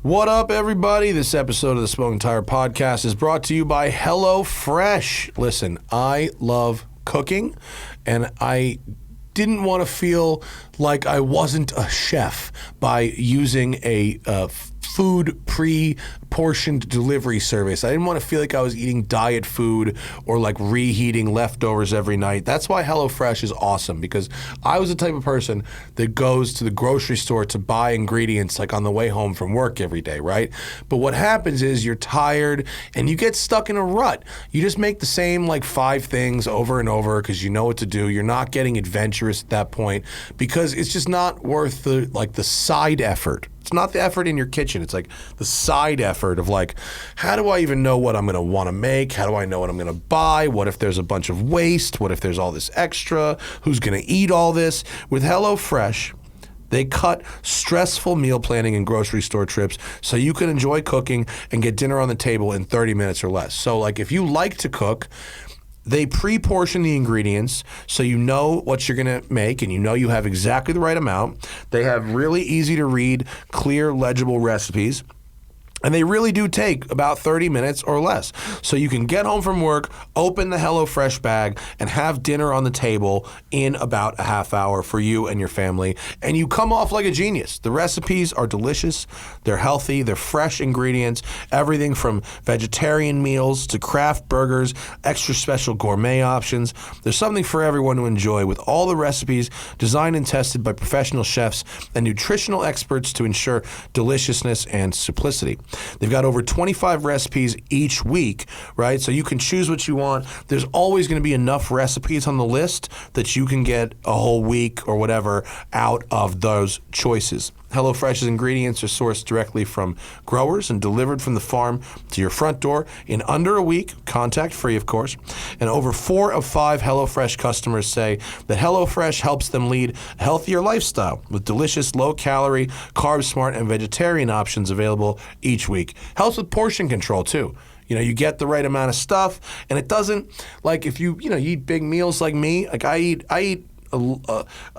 What up, everybody? This episode of the Smoking Tire Podcast is brought to you by HelloFresh. Listen, I love cooking, and I didn't want to feel like I wasn't a chef by using a food pre-portioned delivery service. I didn't want to feel like I was eating diet food or like reheating leftovers every night. That's why HelloFresh is awesome, because I was the type of person that goes to the grocery store to buy ingredients like on the way home from work every day, right? But what happens is you're tired and you get stuck in a rut. You just make the same like 5 things over and over because you know what to do. You're not getting adventurous at that point because it's just not worth the side effort. It's not the effort in your kitchen. It's like the side effort of like, how do I even know what I'm going to want to make? How do I know what I'm going to buy? What if there's a bunch of waste? What if there's all this extra? Who's going to eat all this? With HelloFresh, they cut stressful meal planning and grocery store trips so you can enjoy cooking and get dinner on the table in 30 minutes or less. So like if you like to cook, they pre-portion the ingredients so you know what you're going to make and you know you have exactly the right amount. They have really easy to read, clear, legible recipes. And they really do take about 30 minutes or less. So you can get home from work, open the HelloFresh bag, and have dinner on the table in about a half hour for you and your family. And you come off like a genius. The recipes are delicious. They're healthy. They're fresh ingredients. Everything from vegetarian meals to craft burgers, extra special gourmet options. There's something for everyone to enjoy with all the recipes designed and tested by professional chefs and nutritional experts to ensure deliciousness and simplicity. They've got over 25 recipes each week, right? So you can choose what you want. There's always going to be enough recipes on the list that you can get a whole week or whatever out of those choices. HelloFresh's ingredients are sourced directly from growers and delivered from the farm to your front door in under a week, contact-free, of course. And over 4 of 5 HelloFresh customers say that HelloFresh helps them lead a healthier lifestyle with delicious, low-calorie, carb-smart, and vegetarian options available each week. Helps with portion control, too. You know, you get the right amount of stuff, and it doesn't, like if you eat big meals like me, like I eat a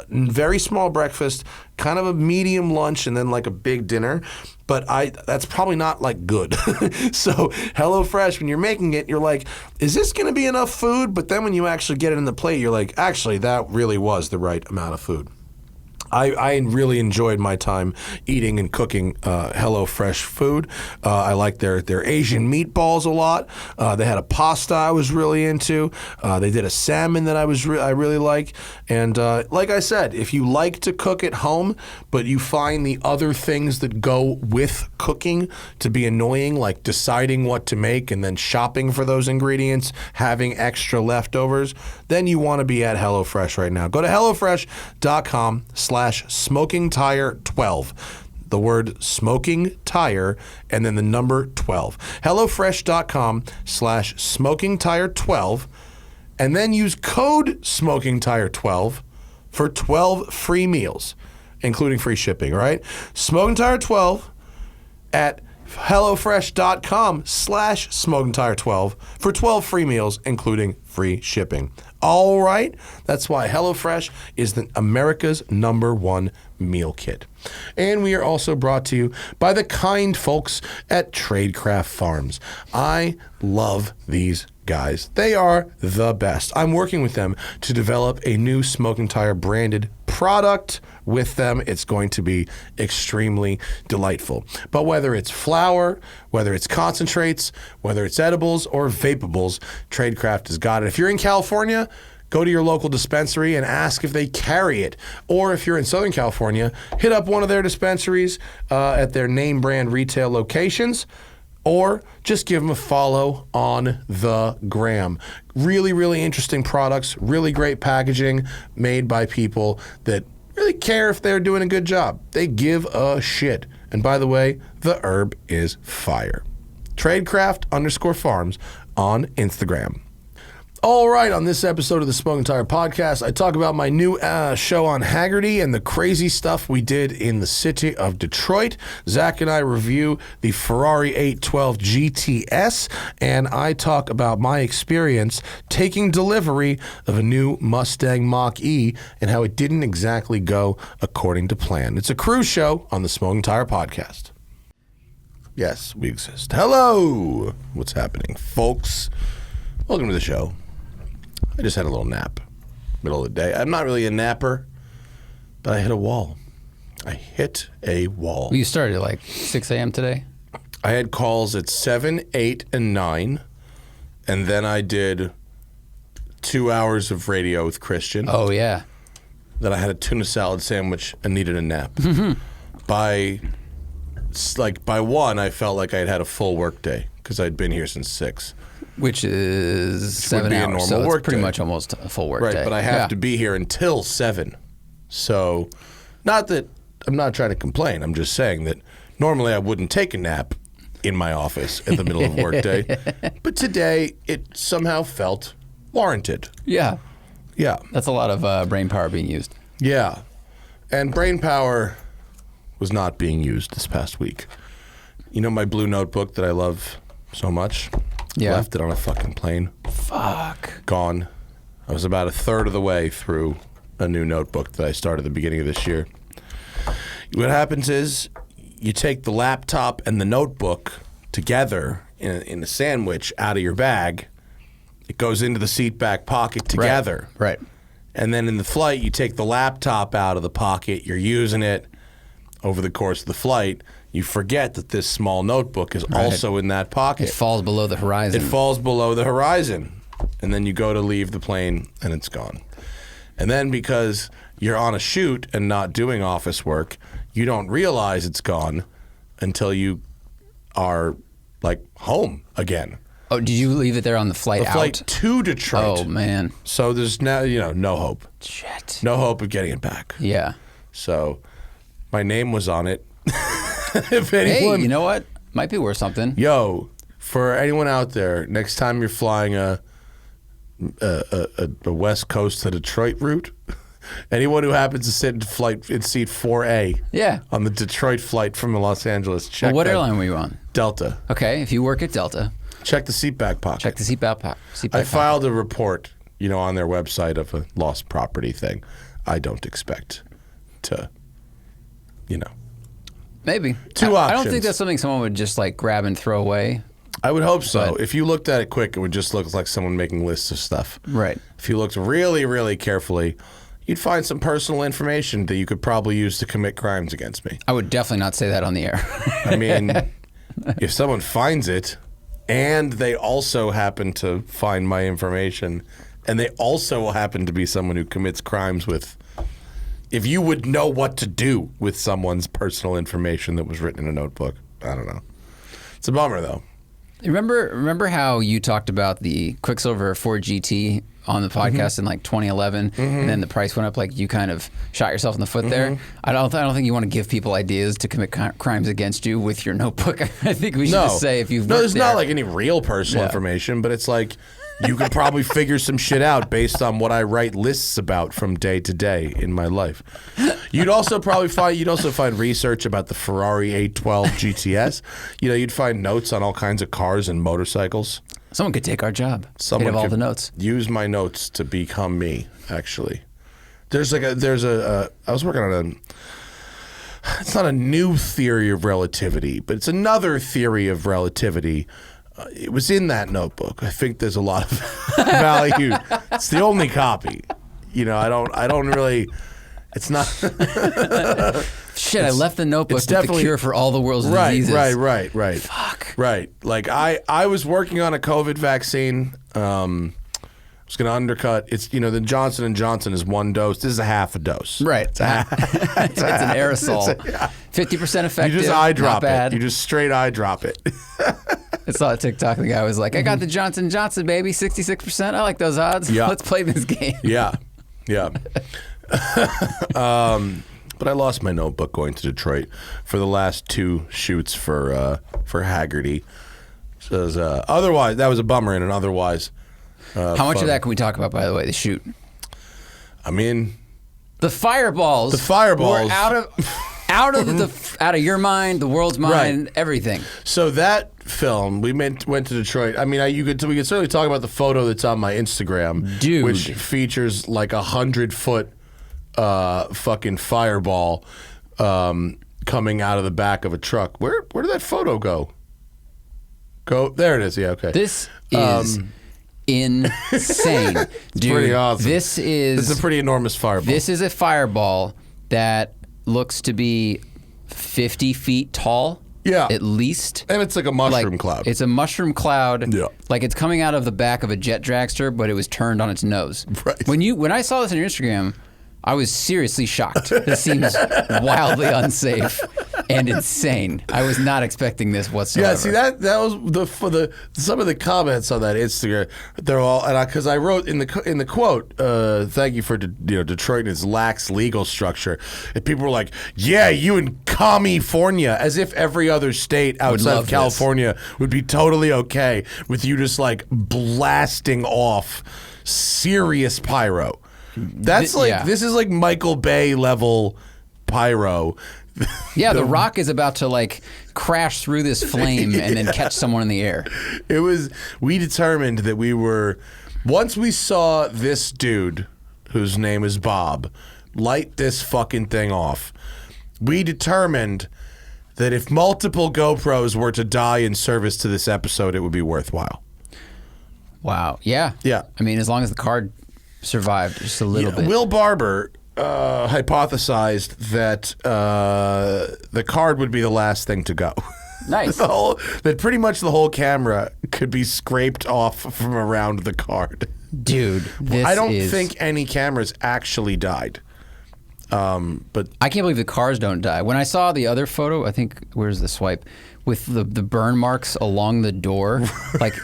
very small breakfast, kind of a medium lunch, and then like a big dinner. But that's probably not like good. So HelloFresh, when you're making it, you're like, is this going to be enough food? But then when you actually get it in the plate, you're like, actually, that really was the right amount of food. I really enjoyed my time eating and cooking HelloFresh food. I like their Asian meatballs a lot. They had a pasta I was really into. They did a salmon that I really like. And like I said, if you like to cook at home, but you find the other things that go with cooking to be annoying, like deciding what to make and then shopping for those ingredients, having extra leftovers, then you want to be at HelloFresh right now. Go to HelloFresh.com/SmokingTire12. The word smoking tire and then the number 12. HelloFresh.com/SmokingTire12 and then use code SmokingTire12 for 12 free meals, including free shipping, all right? SmokingTire12 at HelloFresh.com/SmokingTire12 for 12 free meals, including free shipping. All right? That's why HelloFresh is America's #1 meal kit. And we are also brought to you by the kind folks at Tradecraft Farms. I love these guys. They are the best. I'm working with them to develop a new Smoking Tire branded product with them. It's going to be extremely delightful. But whether it's flour, whether it's concentrates, whether it's edibles or vapables, Tradecraft has got it. If you're in California, go to your local dispensary and ask if they carry it. Or if you're in Southern California, hit up one of their dispensaries at their name brand retail locations, or just give them a follow on the gram. Really, really interesting products, really great packaging made by people that really care if they're doing a good job. They give a shit. And by the way, the herb is fire. Tradecraft_farms on Instagram. All right, on this episode of the Smoking Tire Podcast, I talk about my new show on Haggerty and the crazy stuff we did in the city of Detroit. Zach and I review the Ferrari 812 GTS, and I talk about my experience taking delivery of a new Mustang Mach-E and how it didn't exactly go according to plan. It's a cruise show on the Smoking Tire Podcast. Yes, we exist. Hello! What's happening, folks? Welcome to the show. I just had a little nap. Middle of the day. I'm not really a napper, but I hit a wall. I hit a wall. You started at like 6 a.m. today? I had calls at 7, 8, and 9, and then I did 2 hours of radio with Christian. Oh, yeah. Then I had a tuna salad sandwich and needed a nap. By 1, I felt like I had a full work day because I'd been here since 6. Which is 7 would be a hours, normal so work it's pretty day. much almost a full work Right, day. but I have to be here until 7. So, not that I'm not trying to complain. I'm just saying that normally I wouldn't take a nap in my office at the middle of a work day. But today, it somehow felt warranted. Yeah. Yeah. That's a lot of brain power being used. Yeah. And brain power was not being used this past week. You know my blue notebook that I love so much? Yeah. Left it on a fucking plane. Fuck. Gone. I was about a third of the way through a new notebook that I started at the beginning of this year. What happens is you take the laptop and the notebook together in a sandwich out of your bag. It goes into the seat back pocket together. Right. And then in the flight, you take the laptop out of the pocket. You're using it over the course of the flight. You forget that this small notebook is also in that pocket. It falls below the horizon. It falls below the horizon. And then you go to leave the plane, and it's gone. And then because you're on a shoot and not doing office work, you don't realize it's gone until you are, like, home again. Oh, did you leave it there on the flight out? The flight to Detroit. Oh, man. So there's now, no hope. Shit. No hope of getting it back. Yeah. So my name was on it. If anyone, Hey, you know what? Might be worth something. Yo, for anyone out there, next time you're flying a West Coast to Detroit route, anyone who happens to sit in seat 4A Yeah. on the Detroit flight from Los Angeles, check Well, what that. airline were you on? Delta. Okay, if you work at Delta, Check the seat back pocket. check the seatbelt pocket. I filed a report, on their website of a lost property thing. I don't expect to, Maybe. Two I don't options. think that's something someone would just like grab and throw away. I would hope so. But- If you looked at it quick, it would just look like someone making lists of stuff. Right. If you looked really, really carefully, you'd find some personal information that you could probably use to commit crimes against me. I would definitely not say that on the air. I mean, if someone finds it and they also happen to find my information and they also happen to be someone who commits crimes with, if you would know what to do with someone's personal information that was written in a notebook, I don't know. It's a bummer, though. Remember how you talked about the Quicksilver 4 GT on the podcast in like 2011, and then the price went up? Like you kind of shot yourself in the foot there. I don't think you want to give people ideas to commit crimes against you with your notebook. I think we should just say if you've there's worked not there- like any real personal information, but it's like you could probably figure some shit out based on what I write lists about from day to day in my life. You'd also find research about the Ferrari 812 GTS. You'd find notes on all kinds of cars and motorcycles. Someone could take our job. Someone They'd have all could the notes. Use my notes to become me. Actually, I was working on it's not a new theory of relativity, but it's another theory of relativity. It was in that notebook. I think there's a lot of value. It's the only copy. I don't really. It's not. Shit, I left the notebook with the definitely- cure for all the world's diseases. Right. Fuck. Right. Like I was working on a COVID vaccine. I was going to undercut. It's the Johnson & Johnson is 1 dose. This is a half a dose. Right. It's an aerosol. 50% effective. You just eye drop not bad. it. You just straight eye drop it. I saw a TikTok. The guy was like, "I got the Johnson & Johnson, baby, 66%. I like those odds. Yeah. Let's play this game." Yeah. But I lost my notebook going to Detroit for the last 2 shoots for Haggerty. So otherwise, that was a bummer, and otherwise. How much of that can we talk about, by the way? The shoot. I mean, the fireballs. Were out of your mind, the world's mind, everything. So that film, we went to Detroit. I mean, we could certainly talk about the photo that's on my Instagram, dude, which features like 100-foot fucking fireball coming out of the back of a truck. Where did that photo go? There it is. Yeah, okay. This is insane. Dude, pretty awesome. This is a pretty enormous fireball. This is a fireball that looks to be 50 feet tall. Yeah. At least. And it's like a mushroom cloud. It's a mushroom cloud. Yeah. Like it's coming out of the back of a jet dragster, but it was turned on its nose. Right. When I saw this on your Instagram, I was seriously shocked. This seems wildly unsafe and insane. I was not expecting this whatsoever. Yeah, see that was some of the comments on that Instagram. They're all, and because I wrote in the quote, "Thank you for Detroit and its lax legal structure," and people were like, "Yeah, you in California," as if every other state outside of California would be totally okay with you just like blasting off serious pyro. That's this is like Michael Bay level pyro. Yeah, the rock is about to like crash through this flame and then catch someone in the air. We determined that once we saw this dude, whose name is Bob, light this fucking thing off, we determined that if multiple GoPros were to die in service to this episode, it would be worthwhile. Wow. Yeah. Yeah. I mean, as long as the card survived just a little bit. Will Barber hypothesized that the card would be the last thing to go. Nice. That pretty much the whole camera could be scraped off from around the card. Dude, I don't think any cameras actually died. But I can't believe the cars don't die. When I saw the other photo, I think, where's the swipe? With the burn marks along the door. Like,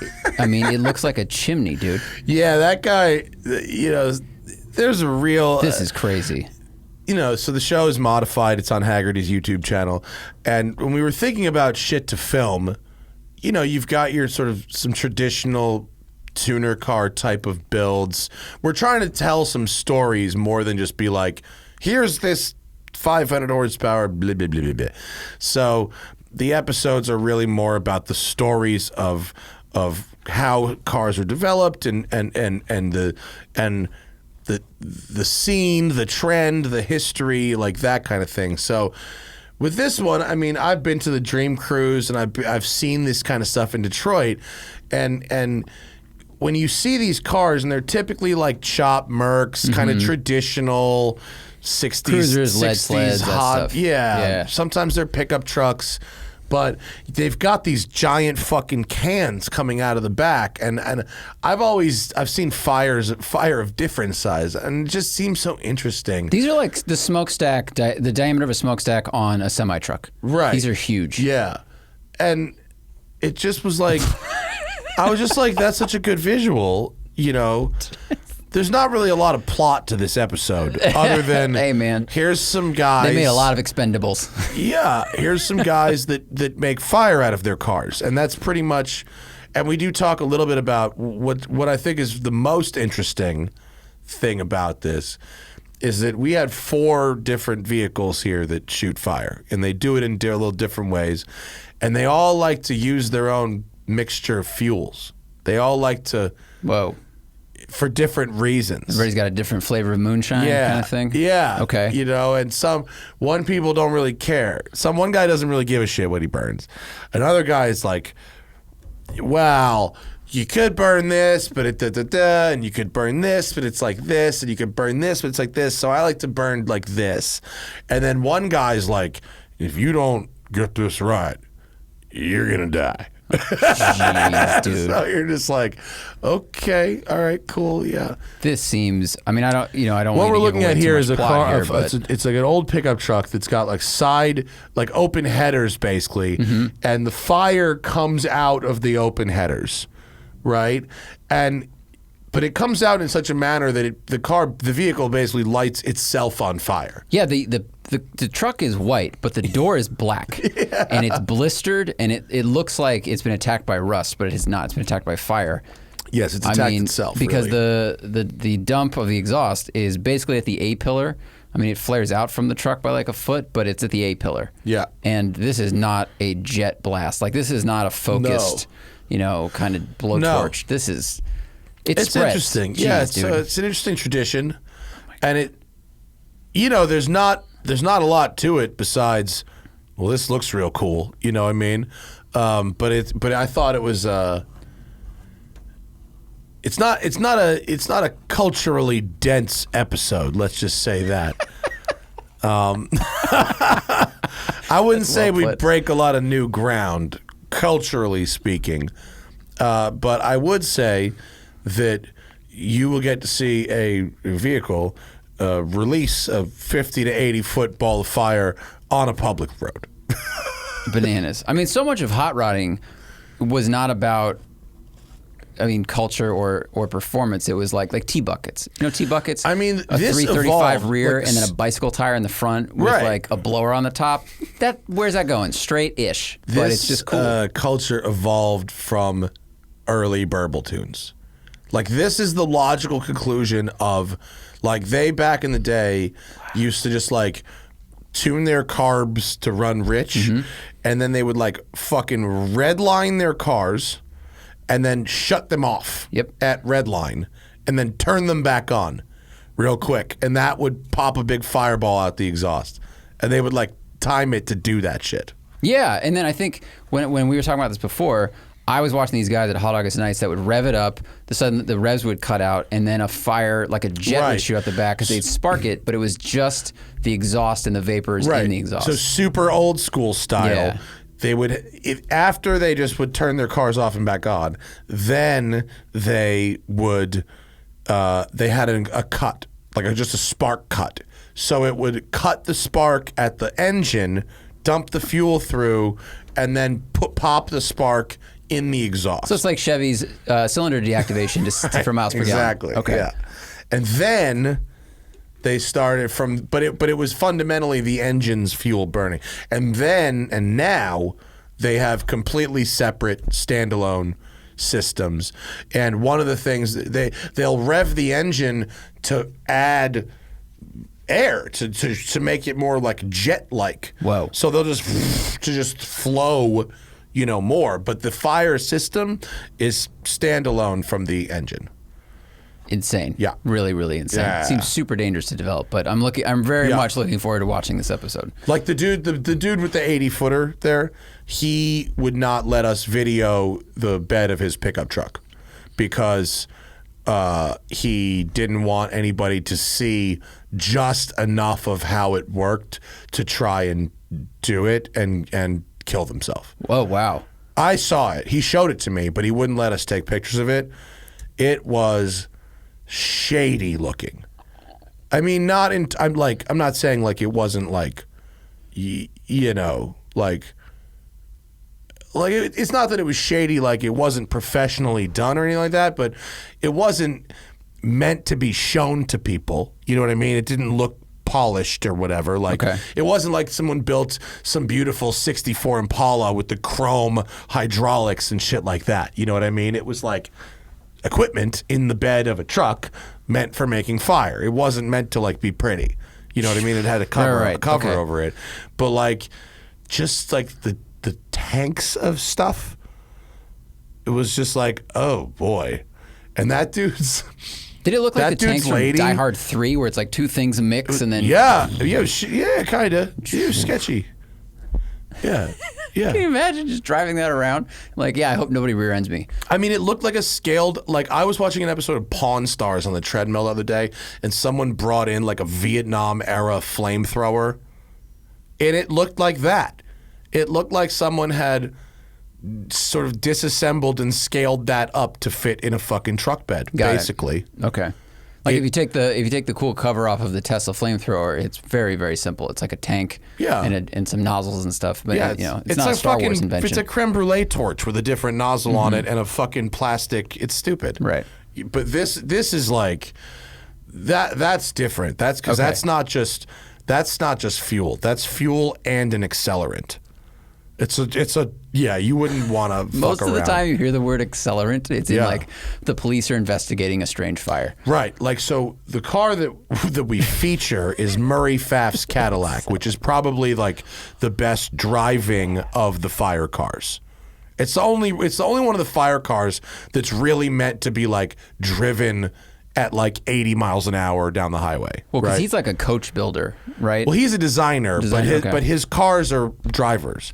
I mean, it looks like a chimney, dude. Yeah, that guy, there's a real... This is crazy. So the show is modified. It's on Haggerty's YouTube channel. And when we were thinking about shit to film, you've got your sort of some traditional tuner car type of builds. We're trying to tell some stories more than just be like, here's this 500 horsepower, blah, blah, blah, blah, blah. So the episodes are really more about the stories of how cars are developed and the scene, the trend, the history, like that kind of thing. So with this one, I mean, I've been to the Dream Cruise and I've seen this kind of stuff in Detroit, and when you see these cars, and they're typically like chop Mercs, kind of traditional 60s, Cruisers, 60s lead sleds, that hot, stuff. yeah. Sometimes they're pickup trucks. But they've got these giant fucking cans coming out of the back, and I've seen fire of different size, and it just seems so interesting. These are like the smokestack, the diameter of a smokestack on a semi truck. Right. These are huge. Yeah, and it just was like, I was just like, that's such a good visual, There's not really a lot of plot to this episode, other than, hey man, here's some guys. They made a lot of Expendables. Yeah, here's some guys that make fire out of their cars, and that's pretty much. And we do talk a little bit about what I think is the most interesting thing about this is that we had 4 different vehicles here that shoot fire, and they do it in a little different ways, and they all like to use their own mixture of fuels. They all like to. Whoa. For different reasons. Everybody's got a different flavor of moonshine kind of thing? Yeah. Okay. And one people don't really care. One guy doesn't really give a shit what he burns. Another guy is like, well, you could burn this, but and you could burn this, but it's like this, and you could burn this, but it's like this, so I like to burn like this. And then one guy's like, if you don't get this right, you're going to die. Jeez, dude. So you're just like, okay, all right, cool, yeah. This seems. I mean, I don't. What What we're looking at here is a car. It's like an old pickup truck that's got like open headers, basically, and the fire comes out of the open headers, right? But it comes out in such a manner that the vehicle basically lights itself on fire. Yeah, the truck is white, but the door is black, and it's blistered, and it looks like it's been attacked by rust, but it has not. It's been attacked by fire. Yes, it's attacked itself. Because really. the dump of the exhaust is basically at the A pillar. I mean, it flares out from the truck by like a foot, but it's at the A pillar. Yeah. And this is not a jet blast. Like, this is not a focused, kind of blowtorch. No. This is. It's interesting. Jeez, it's an interesting tradition, and there's not a lot to it besides well, this looks real cool. You know what I mean? But I thought it was. It's not a culturally dense episode. Let's just say that. I wouldn't say we break a lot of new ground, culturally speaking. But I would say that you will get to see a vehicle release a 50 to 80 foot ball of fire on a public road. Bananas. I mean, so much of hot rodding was not about, culture or performance. It was like T-buckets. You know T-buckets? I mean, a this 335 evolved, rear like, and then a bicycle tire in the front with like a blower on the top. Where's that going? Straight-ish. But it's just cool. Culture evolved from early burble tunes. Like, this is the logical conclusion of, like, they back in the day used to just like tune their carbs to run rich, and then they would like fucking redline their cars and then shut them off at redline and then turn them back on real quick, and that would pop a big fireball out the exhaust, and they would like time it to do that shit. Yeah, and then I think when we were talking about this before, I was watching these guys at Hot August Nights that would rev it up, the revs would cut out, and then a fire, like a jet would shoot out the back because they'd spark it, but it was just the exhaust and the vapors in the exhaust. So super old school style. Yeah. They would, after they just would turn their cars off and back on, then they would, they had a cut, like just a spark cut. So it would cut the spark at the engine, dump the fuel through, and then pop the spark in the exhaust. So it's like Chevy's cylinder deactivation just for miles per gallon. Exactly. Okay. Yeah. And then they started from, but it was fundamentally the engine's fuel burning. And now they have completely separate standalone systems. And one of the things they'll rev the engine to add air to make it more like jet-like. Whoa. So they'll just flow, more. But the fire system is standalone from the engine. Insane. Yeah. Really, really insane. Yeah. Seems super dangerous to develop, but I'm very much looking forward to watching this episode. Like the dude with the 80-footer there, he would not let us video the bed of his pickup truck because he didn't want anybody to see just enough of how it worked to try and do it and kill themselves. Oh, wow. I saw it. He showed it to me, but he wouldn't let us take pictures of it. It was shady looking. I mean, I'm not saying like it wasn't like, it's not that it was shady, like it wasn't professionally done or anything like that, but it wasn't meant to be shown to people. You know what I mean? It didn't look polished or whatever. Like, It wasn't like someone built some beautiful 64 Impala with the chrome hydraulics and shit like that. You know what I mean? It was like equipment in the bed of a truck meant for making fire. It wasn't meant to like be pretty. You know what I mean? It had a cover over it. But like, just like the tanks of stuff, it was just like, oh boy. And that dude's... Did it look like the tanks from lady, Die Hard 3 where it's like two things mix and then... Yeah, kind of. It was sketchy. Yeah. Can you imagine just driving that around? Like, I hope nobody rear ends me. I mean, it looked like a scaled, like I was watching an episode of Pawn Stars on the treadmill the other day, and someone brought in like a Vietnam era flamethrower, and it looked like that. It looked like someone had sort of disassembled and scaled that up to fit in a fucking truck bed, basically. Okay. Like if you take the cool cover off of the Tesla flamethrower, it's very, very simple. It's like a tank, and some nozzles and stuff. But it's not a Star Wars invention. It's a creme brulee torch with a different nozzle on it and a fucking plastic. It's stupid, right? But this is like that. That's different. That's because that's not just fuel. That's fuel and an accelerant. It's a you wouldn't want to fuck Most of the around. time you hear the word accelerant, it's in like the police are investigating a strange fire. Right. Like, so the car that we feature is Murray Pfaff's Cadillac, which is probably like the best driving of the fire cars. It's the only one of the fire cars that's really meant to be like driven at like 80 miles an hour down the highway. Well, because right? he's like a coach builder, right? Well, he's a designer, okay. but his cars are drivers,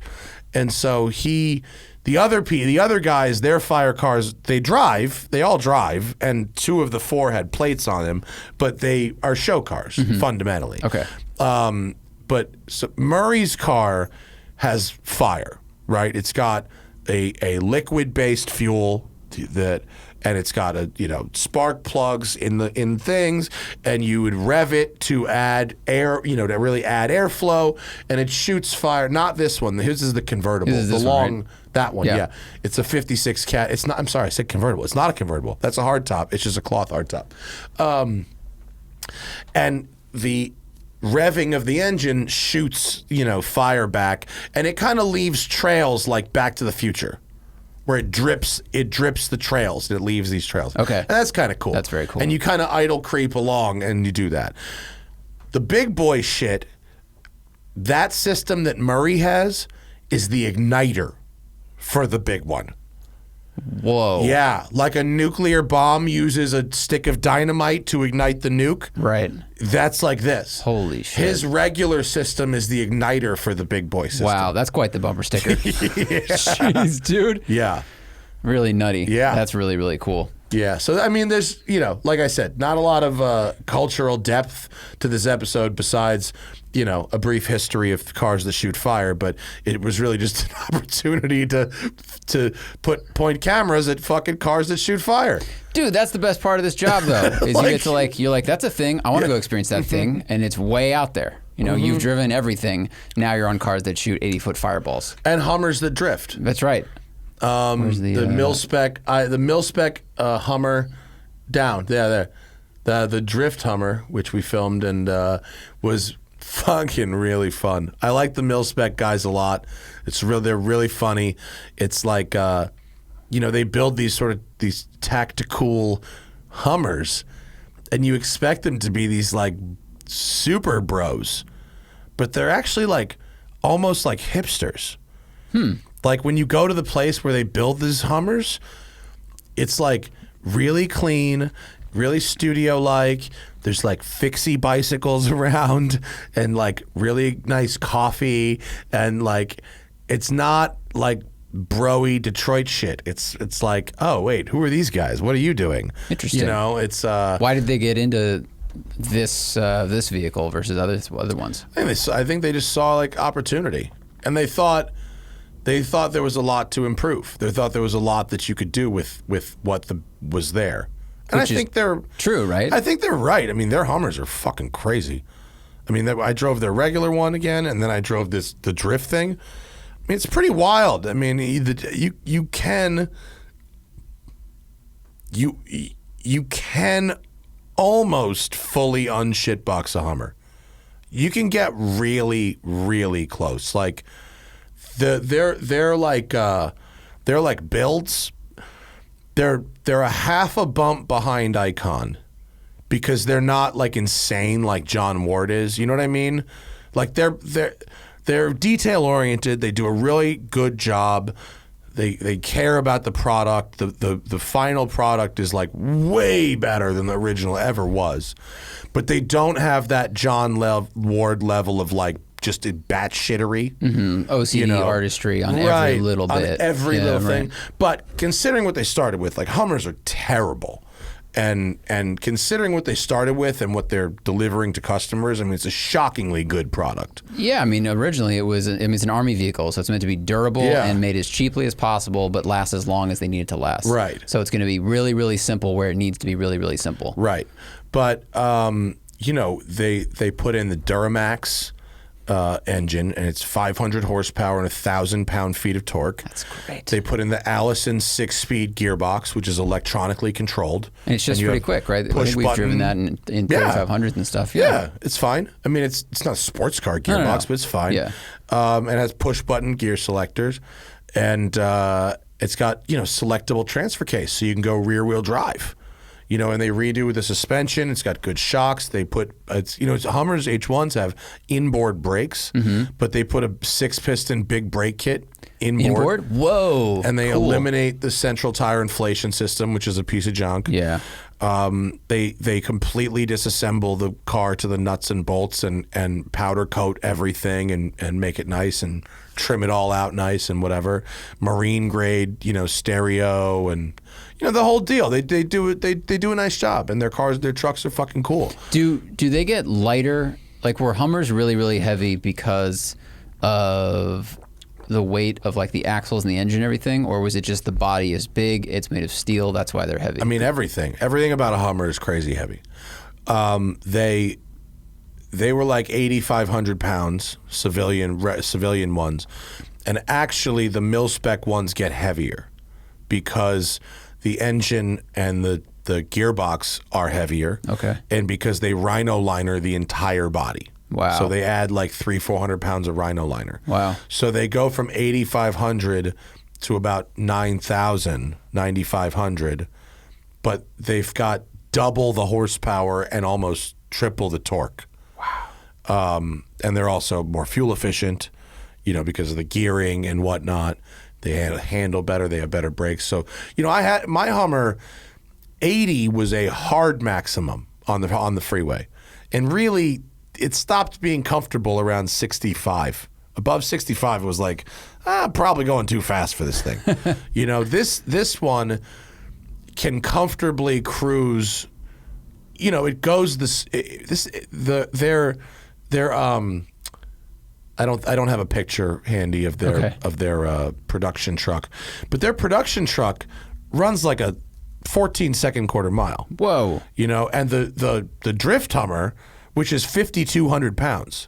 and so the other guys, their fire cars, they all drive, and 2 of the 4 had plates on them, but they are show cars fundamentally. Okay. But so Murray's car has fire, right? It's got a liquid-based fuel and it's got spark plugs in things, and you would rev it to add air, to really add airflow, and it shoots fire. Not this one. His is the convertible, the long. Right? That one, yeah. It's a 56 cat. It's not. I'm sorry, I said convertible. It's not a convertible. That's a hardtop. It's just a cloth hardtop. And the revving of the engine shoots, fire back, and it kind of leaves trails like Back to the Future, where it drips the trails, and it leaves these trails. Okay. And that's kind of cool. That's very cool. And you kind of idle creep along, and you do that. The big boy shit, that system that Murray has is the igniter for the big one. Whoa. Yeah, like a nuclear bomb uses a stick of dynamite to ignite the nuke. Right. That's like this. Holy shit. His regular system is the igniter for the big boy system. Wow, that's quite the bumper sticker. Jeez, dude. Yeah. Really nutty. Yeah. That's really, really cool. Yeah. So, I mean, there's, like I said, not a lot of cultural depth to this episode besides, a brief history of cars that shoot fire, but it was really just an opportunity to point cameras at fucking cars that shoot fire. Dude, that's the best part of this job, though, is you get to you're like, that's a thing. I want to go experience that thing, and it's way out there. You've driven everything. Now you're on cars that shoot 80-foot fireballs. And Hummers that drift. That's right. Where's the Mil-Spec Hummer down. Yeah, there. The drift Hummer, which we filmed and was fucking really fun. I like the Mil-Spec guys a lot. They're really funny. It's like they build these tactical Hummers, and you expect them to be these like super bros, but they're actually like almost like hipsters. Like when you go to the place where they build these Hummers, it's like really clean, really studio-like. There's like fixie bicycles around and like really nice coffee, and like it's not like bro-y Detroit shit. It's like, oh wait, who are these guys? What are you doing? Interesting. It's why did they get into this vehicle versus other ones? I think they just saw like opportunity, and they thought there was a lot to improve. They thought there was a lot that you could do with what was there. And I think they're true, right? I think they're right. I mean, their Hummers are fucking crazy. I mean, I drove their regular one again, and then I drove the drift thing. I mean, it's pretty wild. I mean, you can almost fully unshitbox a Hummer. You can get really, really close. Like they're like builds. They're a half a bump behind Icon because they're not like insane like John Ward is. You know what I mean? Like they're detail oriented. They do a really good job. They care about the product. The final product is like way better than the original ever was, but they don't have that John Ward level of like just batshittery, OCD artistry on every little bit, on every little thing. But considering what they started with, like Hummers are terrible, and considering what they started with and what they're delivering to customers, I mean, it's a shockingly good product. Yeah, I mean, originally it's an army vehicle, so it's meant to be durable and made as cheaply as possible, but last as long as they need it to last. Right. So it's going to be really, really simple where it needs to be really, really simple. Right. But they put in the Duramax engine, and it's 500 horsepower and 1,000 pound-feet of torque. That's great. They put in the Allison 6-speed gearbox, which is electronically controlled. And it's just pretty quick, right? I think we've driven that in 3500s and stuff. Yeah, it's fine. I mean, it's not a sports car gearbox, but it's fine. Yeah. It has push-button gear selectors, and it's got selectable transfer case, so you can go rear-wheel drive. And they redo the suspension. It's got good shocks. They put Hummers H1s have inboard brakes, but they put a 6-piston big brake kit inboard. Whoa! And they eliminate the central tire inflation system, which is a piece of junk. Yeah. They completely disassemble the car to the nuts and bolts and powder coat everything and make it nice and trim it all out nice and whatever. Marine grade, stereo and the whole deal. They do it. They do a nice job, and their trucks are fucking cool. Do they get lighter? Like, were Hummers really, really heavy because of the weight of like the axles and the engine and everything, or was it just the body is big, it's made of steel, that's why they're heavy? I mean, everything about a Hummer is crazy heavy. They were like 8,500 pounds, civilian ones, and actually the Mil-Spec ones get heavier because the engine and the gearbox are heavier. Okay. And because they rhino liner the entire body. Wow. So they add like 300-400 pounds of rhino liner. Wow. So they go from 8,500 to about 9,000, 9,500, but they've got double the horsepower and almost triple the torque. Wow. And they're also more fuel efficient, because of the gearing and whatnot. They handle better. They have better brakes. So, I had my Hummer 80 was a hard maximum on the freeway, and really it stopped being comfortable around 65. Above 65, it was like, I'm probably going too fast for this thing. This one can comfortably cruise. It goes I don't have a picture handy of their production truck, but their production truck runs like a 14-second quarter mile. Whoa. And the drift Hummer, which is 5,200 pounds,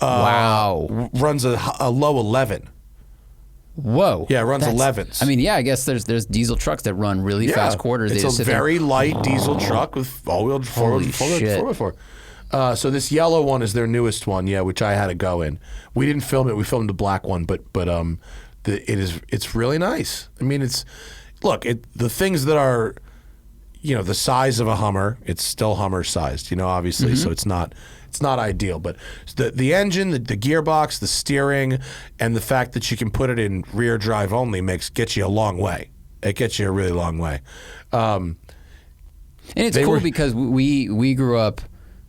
wow, runs a low 11. Whoa. Yeah, it runs 11s. I mean, yeah, I guess there's diesel trucks that run really fast quarters. It's a very light diesel truck with all-wheel 4x4. So this yellow one is their newest one, which I had to go in. We didn't film it. We filmed the black one, but it's really nice. I mean, the things that are, the size of a Hummer, it's still Hummer sized, obviously. Mm-hmm. So it's not ideal, but the engine, the gearbox, the steering, and the fact that you can put it in rear drive only gets you a long way. It gets you a really long way. And it's cool because we grew up,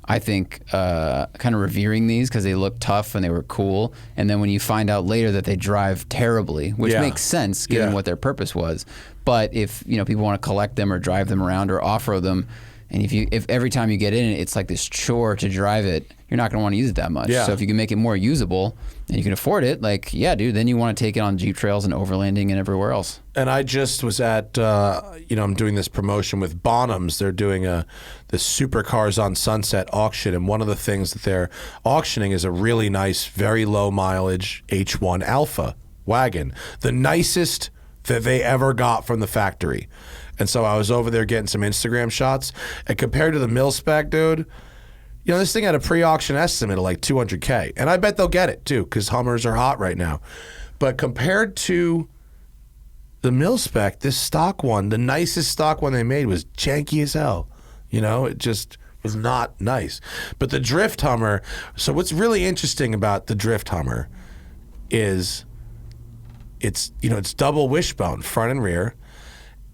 I think, kind of revering these because they looked tough and they were cool. And then when you find out later that they drive terribly, which makes sense given what their purpose was. But if people want to collect them or drive them around or off-road them, and if every time you get in it, it's like this chore to drive it, you're not going to want to use it that much. Yeah. So if you can make it more usable and you can afford it, dude, then you want to take it on Jeep trails and overlanding and everywhere else. And I just was at, I'm doing this promotion with Bonhams. They're doing the Supercars on Sunset auction, and one of the things that they're auctioning is a really nice, very low mileage H1 Alpha wagon, the nicest that they ever got from the factory. And so I was over there getting some Instagram shots, and compared to the Mil-Spec, dude, this thing had a pre-auction estimate of like $200K, and I bet they'll get it too because Hummers are hot right now. But compared to the Mil-Spec, this stock one, the nicest stock one they made, was janky as hell. It just was not nice. But the drift Hummer, so what's really interesting about the drift Hummer is it's double wishbone, front and rear,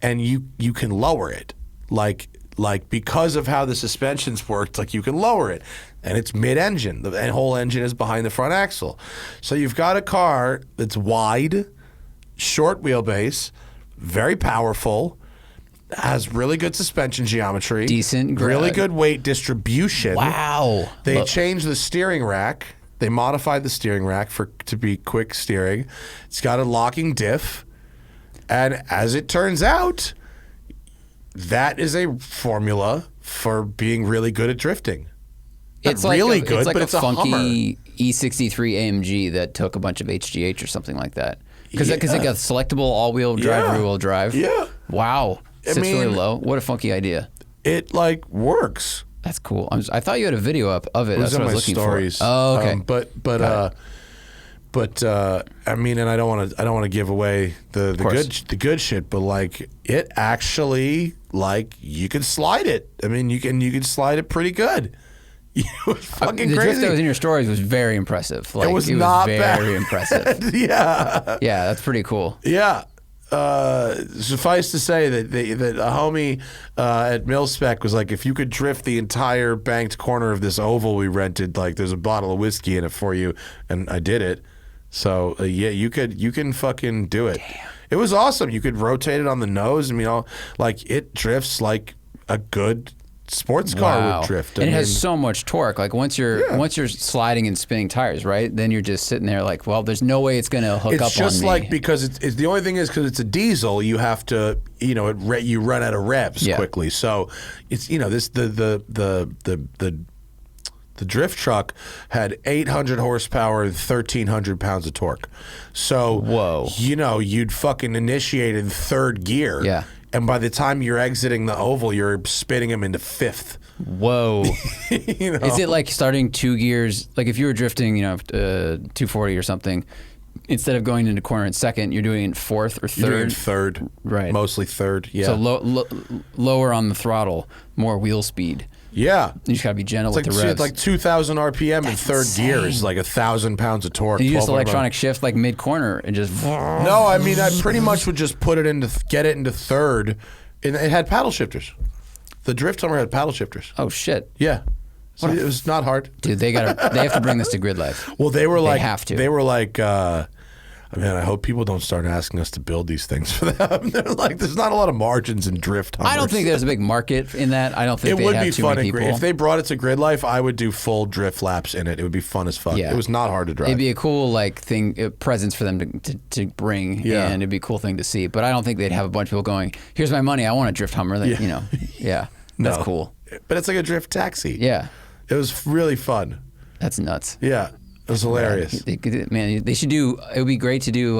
and you can lower it. Like because of how the suspensions worked, you can lower it. And it's mid-engine. The whole engine is behind the front axle. So you've got a car that's wide, short wheelbase, very powerful, has really good suspension geometry. Decent. Really good weight distribution. Wow. They changed the steering rack. They modified the steering rack to be quick steering. It's got a locking diff. And as it turns out, that is a formula for being really good at drifting. It's really good, but it's a funky E63 AMG that took a bunch of HGH or something like that. Because it got selectable all-wheel drive, rear-wheel drive. Yeah. Wow. Sits really low. What a funky idea. It works. That's cool. I thought you had a video up of it. That's what I was looking stories. For. Oh, okay. And I don't want to give away the good shit, but it actually you can slide it. I mean, you can slide it pretty good. It was fucking the crazy. drift that was in your stories was very impressive. It was not very bad. impressive. Yeah, that's pretty cool. Yeah. suffice to say that a homie at Mil-Spec was like, if you could drift the entire banked corner of this oval we rented, like there's a bottle of whiskey in it for you, and I did it. So yeah, you can fucking do it. Damn. It was awesome. You could rotate it on the nose. I mean, like it drifts like a good sports car would drift. And it has so much torque. Like once you're sliding and spinning tires, right? Then you're just sitting there like, well, there's no way it's going to hook up on me. It's just like, because it's the only thing is, because it's a diesel, you have to, you run out of revs quickly. So it's, this the drift truck had 800 horsepower and 1,300 pounds of torque. So, whoa, you'd fucking initiate in third gear. Yeah. And by the time you're exiting the oval, you're spinning them into fifth. Whoa. Is it like starting 2 gears? Like if you were drifting, 240 or something, instead of going into corner in second, you're doing it fourth or third? You're doing third. Right. Mostly third, yeah. So lower on the throttle, more wheel speed. Yeah. You just got to be gentle with the revs. It's like 2,000 RPM in third gear is like 1,000 pounds of torque. And you use electronic shift like mid-corner and just... No, I mean, I pretty much would just get it into third. And it had paddle shifters. The Drift Hummer had paddle shifters. Oh, shit. Yeah. So it was not hard. Dude, they have to bring this to Grid Life. Well, they have to. They were like, man, I hope people don't start asking us to build these things for them. They're like, there's not a lot of margins in Drift Hummers. I don't think there's a big market in that. I don't think it would have be too fun many people. If they brought it to Grid Life, I would do full drift laps in it. It would be fun as fuck. Yeah. It was not hard to drive. It'd be a cool presence for them to bring, and it'd be a cool thing to see. But I don't think they'd have a bunch of people going, "Here's my money. I want a Drift Hummer." Yeah, that's cool. But it's like a drift taxi. Yeah, it was really fun. That's nuts. Yeah, it was hilarious. Man, they should do. It would be great to do.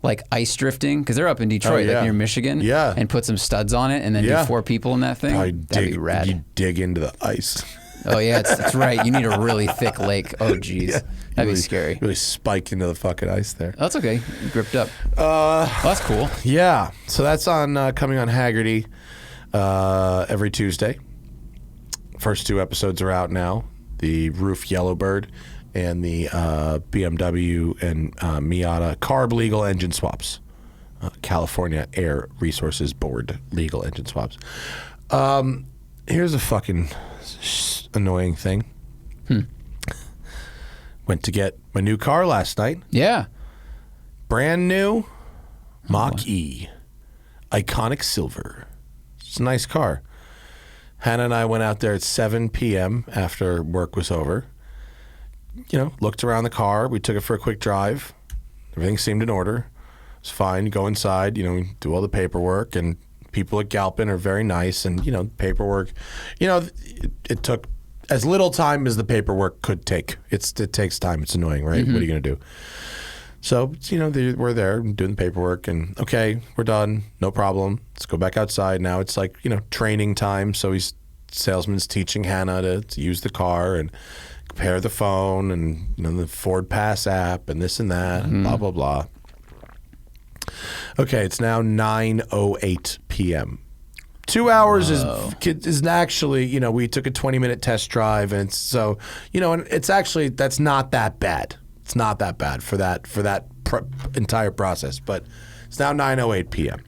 Like ice drifting, because they're up in Detroit, like near Michigan, and put some studs on it, and then do 4 people in that thing. That'd be rad. You dig into the ice. Oh yeah, that's right. You need a really thick lake. Oh geez, that'd be scary. Really spike into the fucking ice there. Oh, that's okay. You gripped up. Well, that's cool. Yeah. So that's coming on Haggerty every Tuesday. First 2 episodes are out now. The Roof Yellowbird and the BMW and Miata CARB legal engine swaps. California Air Resources Board legal engine swaps. Here's a fucking annoying thing. Went to get my new car last night. Yeah. Brand new Mach-E. Iconic silver. It's a nice car. Hannah and I went out there at 7 p.m. after work was over. Looked around the car. We took it for a quick drive. Everything seemed in order. It's fine. You go inside, we do all the paperwork, and people at Galpin are very nice, and, paperwork, it took as little time as the paperwork could take. It takes time. It's annoying, right? Mm-hmm. What are you going to do? So, we're there doing the paperwork, and okay, we're done. No problem. Let's go back outside. Now it's like, training time. So salesman's teaching Hannah to use the car and compare the phone and the Ford Pass app and this and that and blah blah blah. Okay, it's now 9:08 p.m. 2 hours is actually, we took a 20-minute test drive, and and it's actually, that's not that bad. It's not that bad for that entire process, but it's now 9:08 p.m.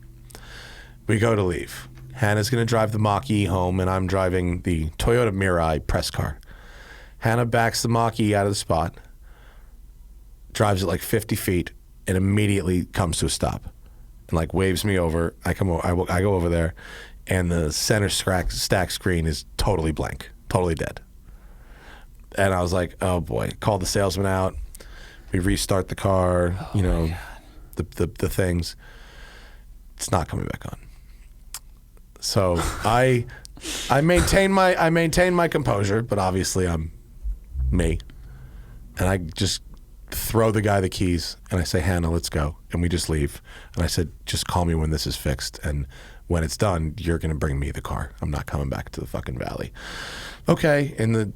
We go to leave. Hannah's going to drive the Mach-E home, and I'm driving the Toyota Mirai press car. Hannah backs the Mach-E out of the spot, drives it like 50 feet, and immediately comes to a stop, and waves me over. I go over there, and the center stack screen is totally blank, totally dead. And I was like, oh boy, called the salesman out. We restart the car, the things. It's not coming back on. So I maintain my composure, but obviously I'm me. And I just throw the guy the keys, and I say, Hannah, let's go. And we just leave. And I said, just call me when this is fixed. And when it's done, you're going to bring me the car. I'm not coming back to the fucking valley. Okay. And the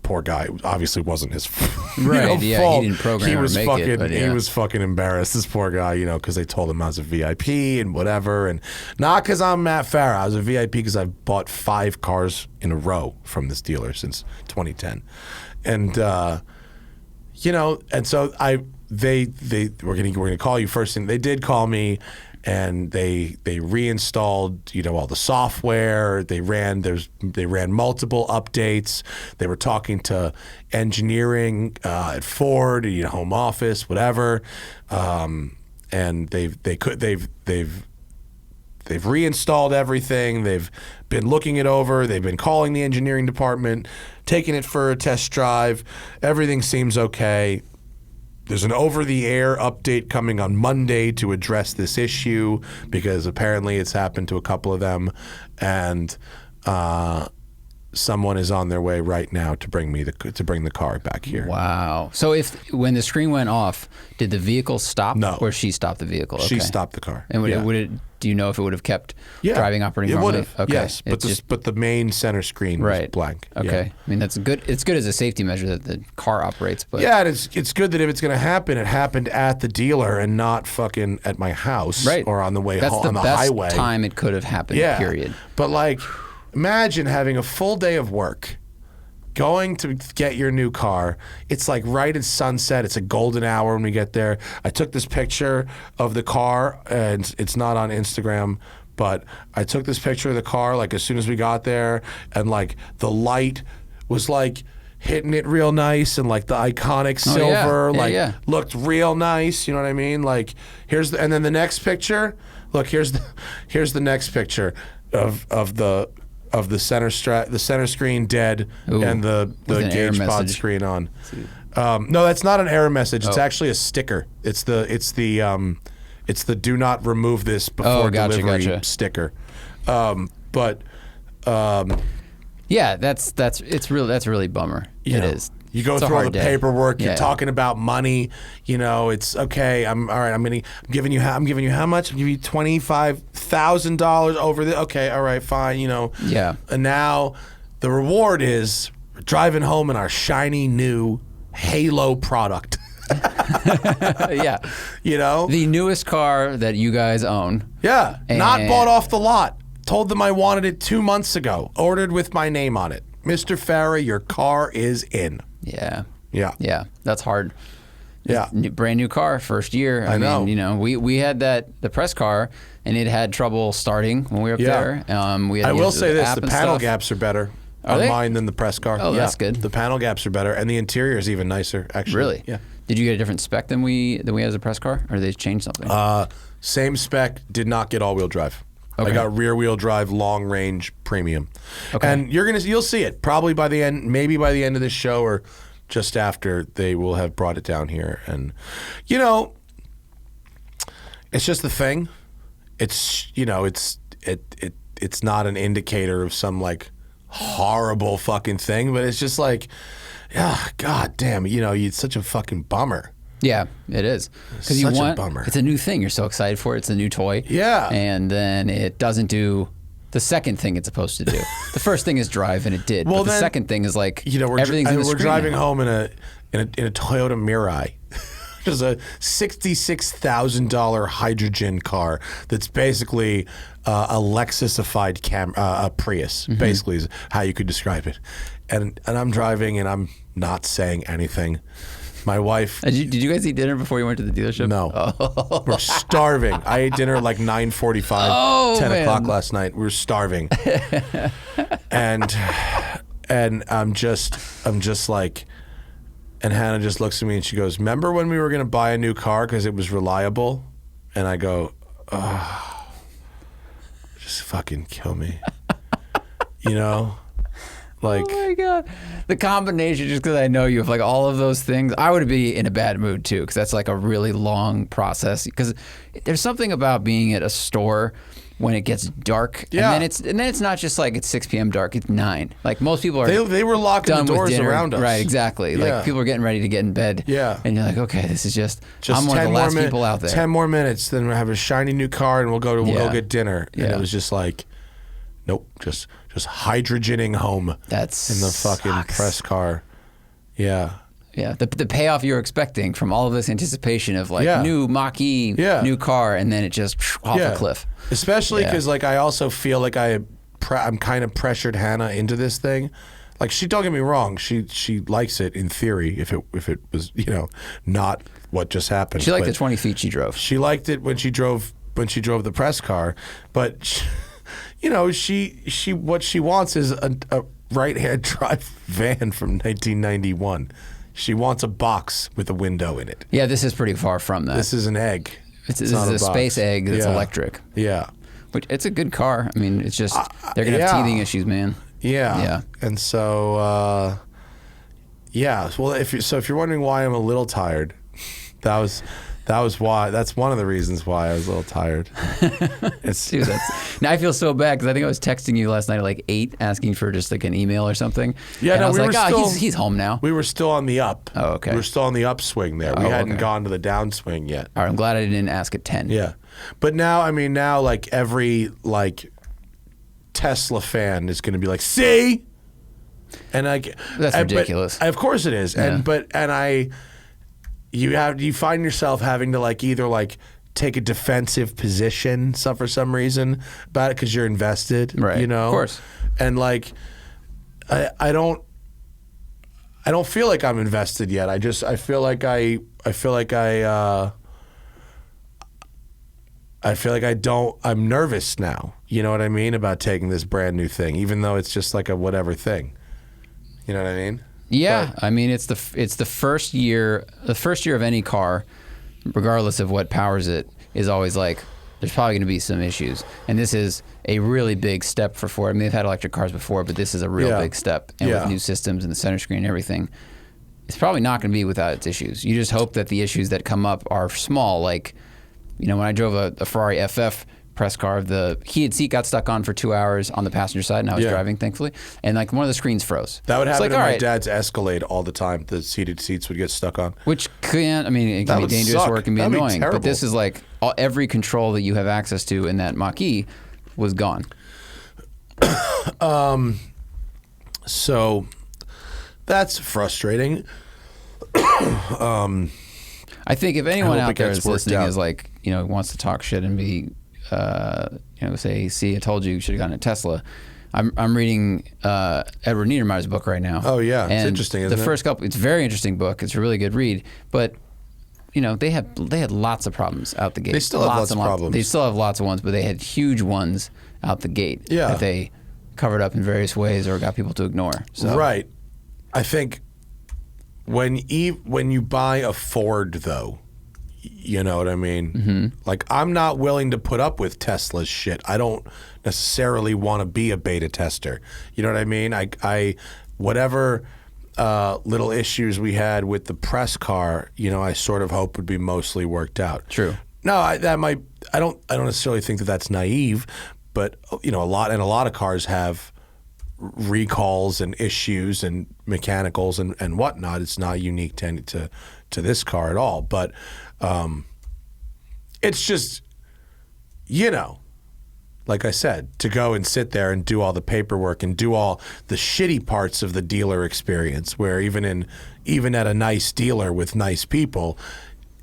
poor guy, obviously wasn't his fault. He didn't program or make it. But He was fucking embarrassed, this poor guy, because they told him I was a VIP and whatever. And not because I'm Matt Farah. I was a VIP because I've bought 5 cars in a row from this dealer since 2010. And, and so we're gonna call you first thing. They did call me, and they reinstalled, you know, all the software. They ran multiple updates. They were talking to engineering at Ford, you know, home office, whatever, and they've reinstalled everything. They've been looking it over. They've been calling the engineering department, taking it for a test drive. Everything seems okay. There's an over-the-air update coming on Monday to address this issue because apparently it's happened to a couple of them, and someone is on their way right now to bring the car back here. Wow. So when the screen went off, did the vehicle stop? No. Or she stopped the vehicle? Okay. She stopped the car. And do you know if it would have kept driving, operating it normally? Would have. Okay. Yes, but the main center screen was blank. Okay. Yeah. I mean, that's good. It's good as a safety measure that the car operates. But yeah, it's good that if it's going to happen, it happened at the dealer and not fucking at my house or on the way home on the highway. That's the best time it could have happened, period. But like, imagine having a full day of work, going to get your new car. It's like right at sunset. It's a golden hour when we get there. I took this picture of the car, and it's not on Instagram, but I took this picture of the car like as soon as we got there, and like the light was like hitting it real nice, and like the iconic silver looked real nice. You know what I mean? Like and then the next picture. Look, here's the next picture of the center screen dead. Ooh, and the gauge pod screen on. No, that's not an error message. It's actually a sticker. It's the do not remove this before delivery sticker. Yeah, that's really bummer. It is. You go through all the paperwork. You're talking about money. You know, it's okay. I'm all right. I'm giving you how much? I'm giving you $25,000 over the. Okay, all right, fine. You know. Yeah. And now the reward is driving home in our shiny new Halo product. Yeah. You know, the newest car that you guys own. Yeah. Not bought off the lot. Told them I wanted it 2 months ago. Ordered with my name on it. Mr. Farah, your car is in. Yeah. Yeah. Yeah. That's hard. Yeah. Brand new car, first year. I know. mean, you know, we had the press car, and it had trouble starting when we were up there. I will say this: the panel gaps are better on mine than the press car. Oh, that's good. The panel gaps are better, and the interior is even nicer. Actually, really? Yeah. Did you get a different spec than we had as a press car, or did they change something? Same spec. Did not get all-wheel drive. Okay. I got rear-wheel drive, long-range, premium. Okay. And you'll see it probably by the end, maybe by the end of this show or just after. They will have brought it down here, and you know, it's just the thing. It's it's not an indicator of some like horrible fucking thing, but it's just like, god damn, you know, it's such a fucking bummer. Yeah, it is. Because a bummer. It's a new thing. You're so excited for it. It's a new toy. Yeah. And then it doesn't do the second thing it's supposed to do. The first thing is drive, and it did. Well, but the second thing is like, you know, we're driving home in a Toyota Mirai. There's a $66,000 hydrogen car that's basically a Lexusified Prius. Mm-hmm. Basically, is how you could describe it. And I'm driving, and I'm not saying anything. My wife. Did you guys eat dinner before you went to the dealership? No. Oh. We're starving. I ate dinner at like 9:45, 10 o'clock last night. We were starving. and I'm just like, and Hannah just looks at me and she goes, "Remember when we were going to buy a new car because it was reliable?" And I go, "Oh, just fucking kill me." You know? Like, oh my God. The combination, just because I know you, of like all of those things, I would be in a bad mood too, because that's like a really long process. Because there's something about being at a store when it gets dark, and then it's not just like it's 6 p.m. dark; it's 9. Like most people are. They were locking the doors around us. Right, exactly. Yeah. Like people are getting ready to get in bed. Yeah, and you're like, okay, this is just I'm one of the last people out there. 10 more minutes, then we'll have a shiny new car, and we'll go get dinner. And it was just like, nope, just hydrogening home. That's in the fucking press car. Yeah. Yeah, the payoff you're expecting from all of this anticipation of like new Mach-E, new car, and then it just off a cliff. Especially because like I also feel like I'm kind of pressured Hannah into this thing. Like don't get me wrong, she likes it in theory if it was, you know, not what just happened. She liked the 20 feet she drove. She liked it when she drove when she drove the press car, but she what she wants is a right-hand drive van from 1991. She wants a box with a window in it. Yeah, this is pretty far from that. This is an egg. This is a space egg that's electric. Yeah. Which it's a good car. I mean, it's just they're gonna have teething issues, man. Yeah. Yeah. And so well, if you're wondering why I'm a little tired, that was why. That's one of the reasons why I was a little tired. Dude, now I feel so bad because I think I was texting you last night at like 8 asking for just like an email or something. Yeah, and no, I was we like, were still, he's home now. We were still on the up. Oh, okay. We were still on the upswing there. We hadn't gone to the downswing yet. All right, I'm glad I didn't ask at 10. Yeah. But now like every like Tesla fan is going to be like, see? And that's ridiculous. Of course it is. Yeah. You find yourself having to like either like take a defensive position for some reason about it because you're invested, right? Of course. And like, I don't feel like I'm invested yet. I feel like I'm nervous now. You know what I mean? About taking this brand new thing, even though it's just like a whatever thing. You know what I mean? Yeah, I mean it's the first year of any car, regardless of what powers it, is always like there's probably going to be some issues, and this is a really big step for Ford. I mean they've had electric cars before, but this is a real big step, and with new systems and the center screen and everything, it's probably not going to be without its issues. You just hope that the issues that come up are small, like when I drove a Ferrari FF press car, the heated seat got stuck on for 2 hours on the passenger side, and I was driving, thankfully, and like one of the screens froze. That would happen in my dad's Escalade all the time. The heated seats would get stuck on. Which it can be dangerous or it can be annoying. But this is like every control that you have access to in that Mach-E was gone. So that's frustrating. I think if anyone out there is listening is like, wants to talk shit and be say, see, I told you should have gotten a Tesla. I'm reading Edward Niedermeyer's book right now. Oh yeah, and it's interesting. Isn't the first couple, it's a very interesting book. It's a really good read. But they had lots of problems out the gate. They still have lots of problems. They still have lots of ones, but they had huge ones out the gate that they covered up in various ways or got people to ignore. So. Right. I think when you buy a Ford, though. You know what I mean? Mm-hmm. Like, I'm not willing to put up with Tesla's shit. I don't necessarily want to be a beta tester. You know what I mean? I whatever little issues we had with the press car, I sort of hope would be mostly worked out. True. No, I don't necessarily think that that's naive, but a lot of cars have recalls and issues and mechanicals and whatnot. It's not unique to this car at all, but it's just, like I said, to go and sit there and do all the paperwork and do all the shitty parts of the dealer experience, where even at a nice dealer with nice people,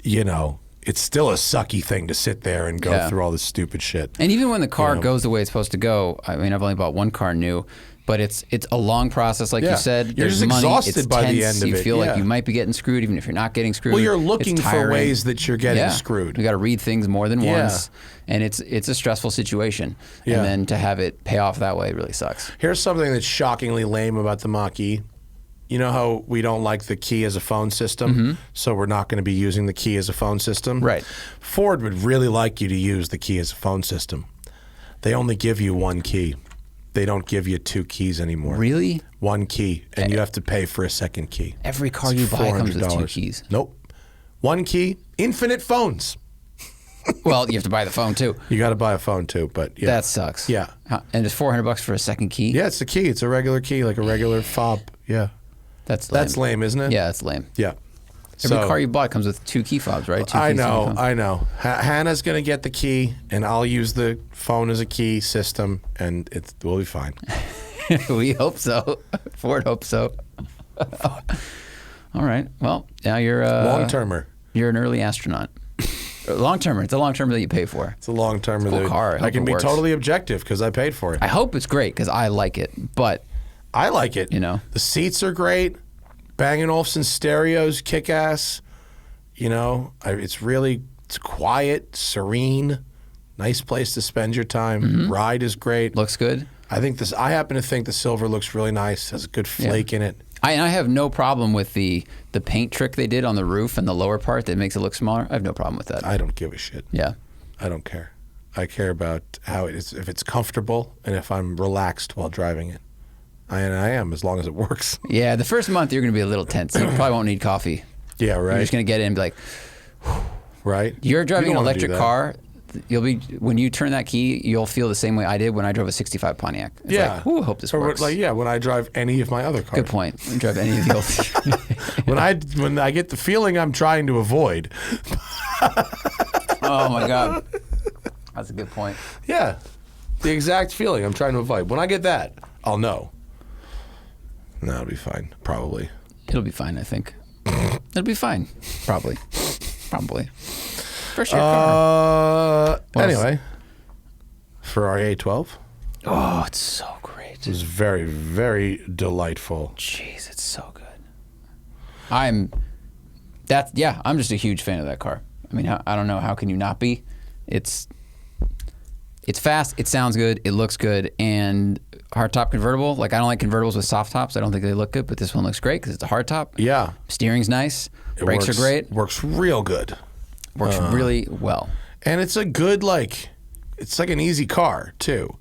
it's still a sucky thing to sit there and go through all this stupid shit. And even when the car goes the way it's supposed to go, I mean, I've only bought one car new, but it's a long process, like you said. You're just exhausted it's by tense. the end of it. You feel like you might be getting screwed, even if you're not getting screwed. Well, you're looking it's for ways that you're getting screwed. You got to read things more than once, and it's a stressful situation. Yeah. And then to have it pay off that way really sucks. Here's something that's shockingly lame about the Mach-E. You know how we don't like the key as a phone system, so we're not going to be using the key as a phone system? Right. Ford would really like you to use the key as a phone system. They only give you one key. They don't give you two keys anymore. Really? One key, and you have to pay for a second key. Every car you buy comes with two keys. Nope. One key, infinite phones. Well, you have to buy the phone too. You got to buy a phone too, but yeah. That sucks. Yeah. And it's $400 for a second key? Yeah, it's a key. It's a regular key, like a regular fob. Yeah. That's lame, isn't it? Yeah, that's lame. Yeah. Every car you buy comes with two key fobs, right? Two I keys know. Hannah's going to get the key, and I'll use the phone as a key system, and we'll be fine. We hope so. Ford hopes so. All right. Well, now you're long-termer. You're an early astronaut. Long-termer. It's a long-termer that you pay for. It's a long-termer. Cool car. I can be totally objective because I paid for it. I hope it's great because I like it, but I like it. The seats are great. Bang & Olufsen stereos, kick-ass. It's quiet, serene. Nice place to spend your time. Ride is great. Looks good. I happen to think the silver looks really nice. Has a good flake in it. I have no problem with the paint trick they did on the roof and the lower part that makes it look smaller. I have no problem with that. I don't give a shit. Yeah. I don't care. I care about how it is, if it's comfortable and if I'm relaxed while driving it. And I am, as long as it works. Yeah, the first month you're going to be a little tense. You probably won't need coffee. Yeah, right. You're just going to get in and be like, right. You're driving You an don't wanna electric do that. car. When you turn that key, you'll feel the same way I did when I drove a 65 Pontiac. It's like, ooh, hope this works. When I drive any of my other cars. Good point. When you drive any of the old. when I get the feeling I'm trying to avoid. Oh my God. That's a good point. Yeah. The exact feeling I'm trying to avoid. When I get that, I'll know. No, it'll be fine. Probably. It'll be fine, I think. It'll be fine. Probably. First year car. Anyway. Ferrari A12. Oh, it's so great. It was very, very delightful. Jeez, it's so good. I'm just a huge fan of that car. I mean, I don't know, how can you not be? It's fast, it sounds good, it looks good, and hardtop convertible. Like, I don't like convertibles with soft tops. I don't think they look good, but this one looks great because it's a hardtop. Yeah. Steering's nice. Brakes are great. Works real good. Works really well. And it's a good, it's like an easy car too.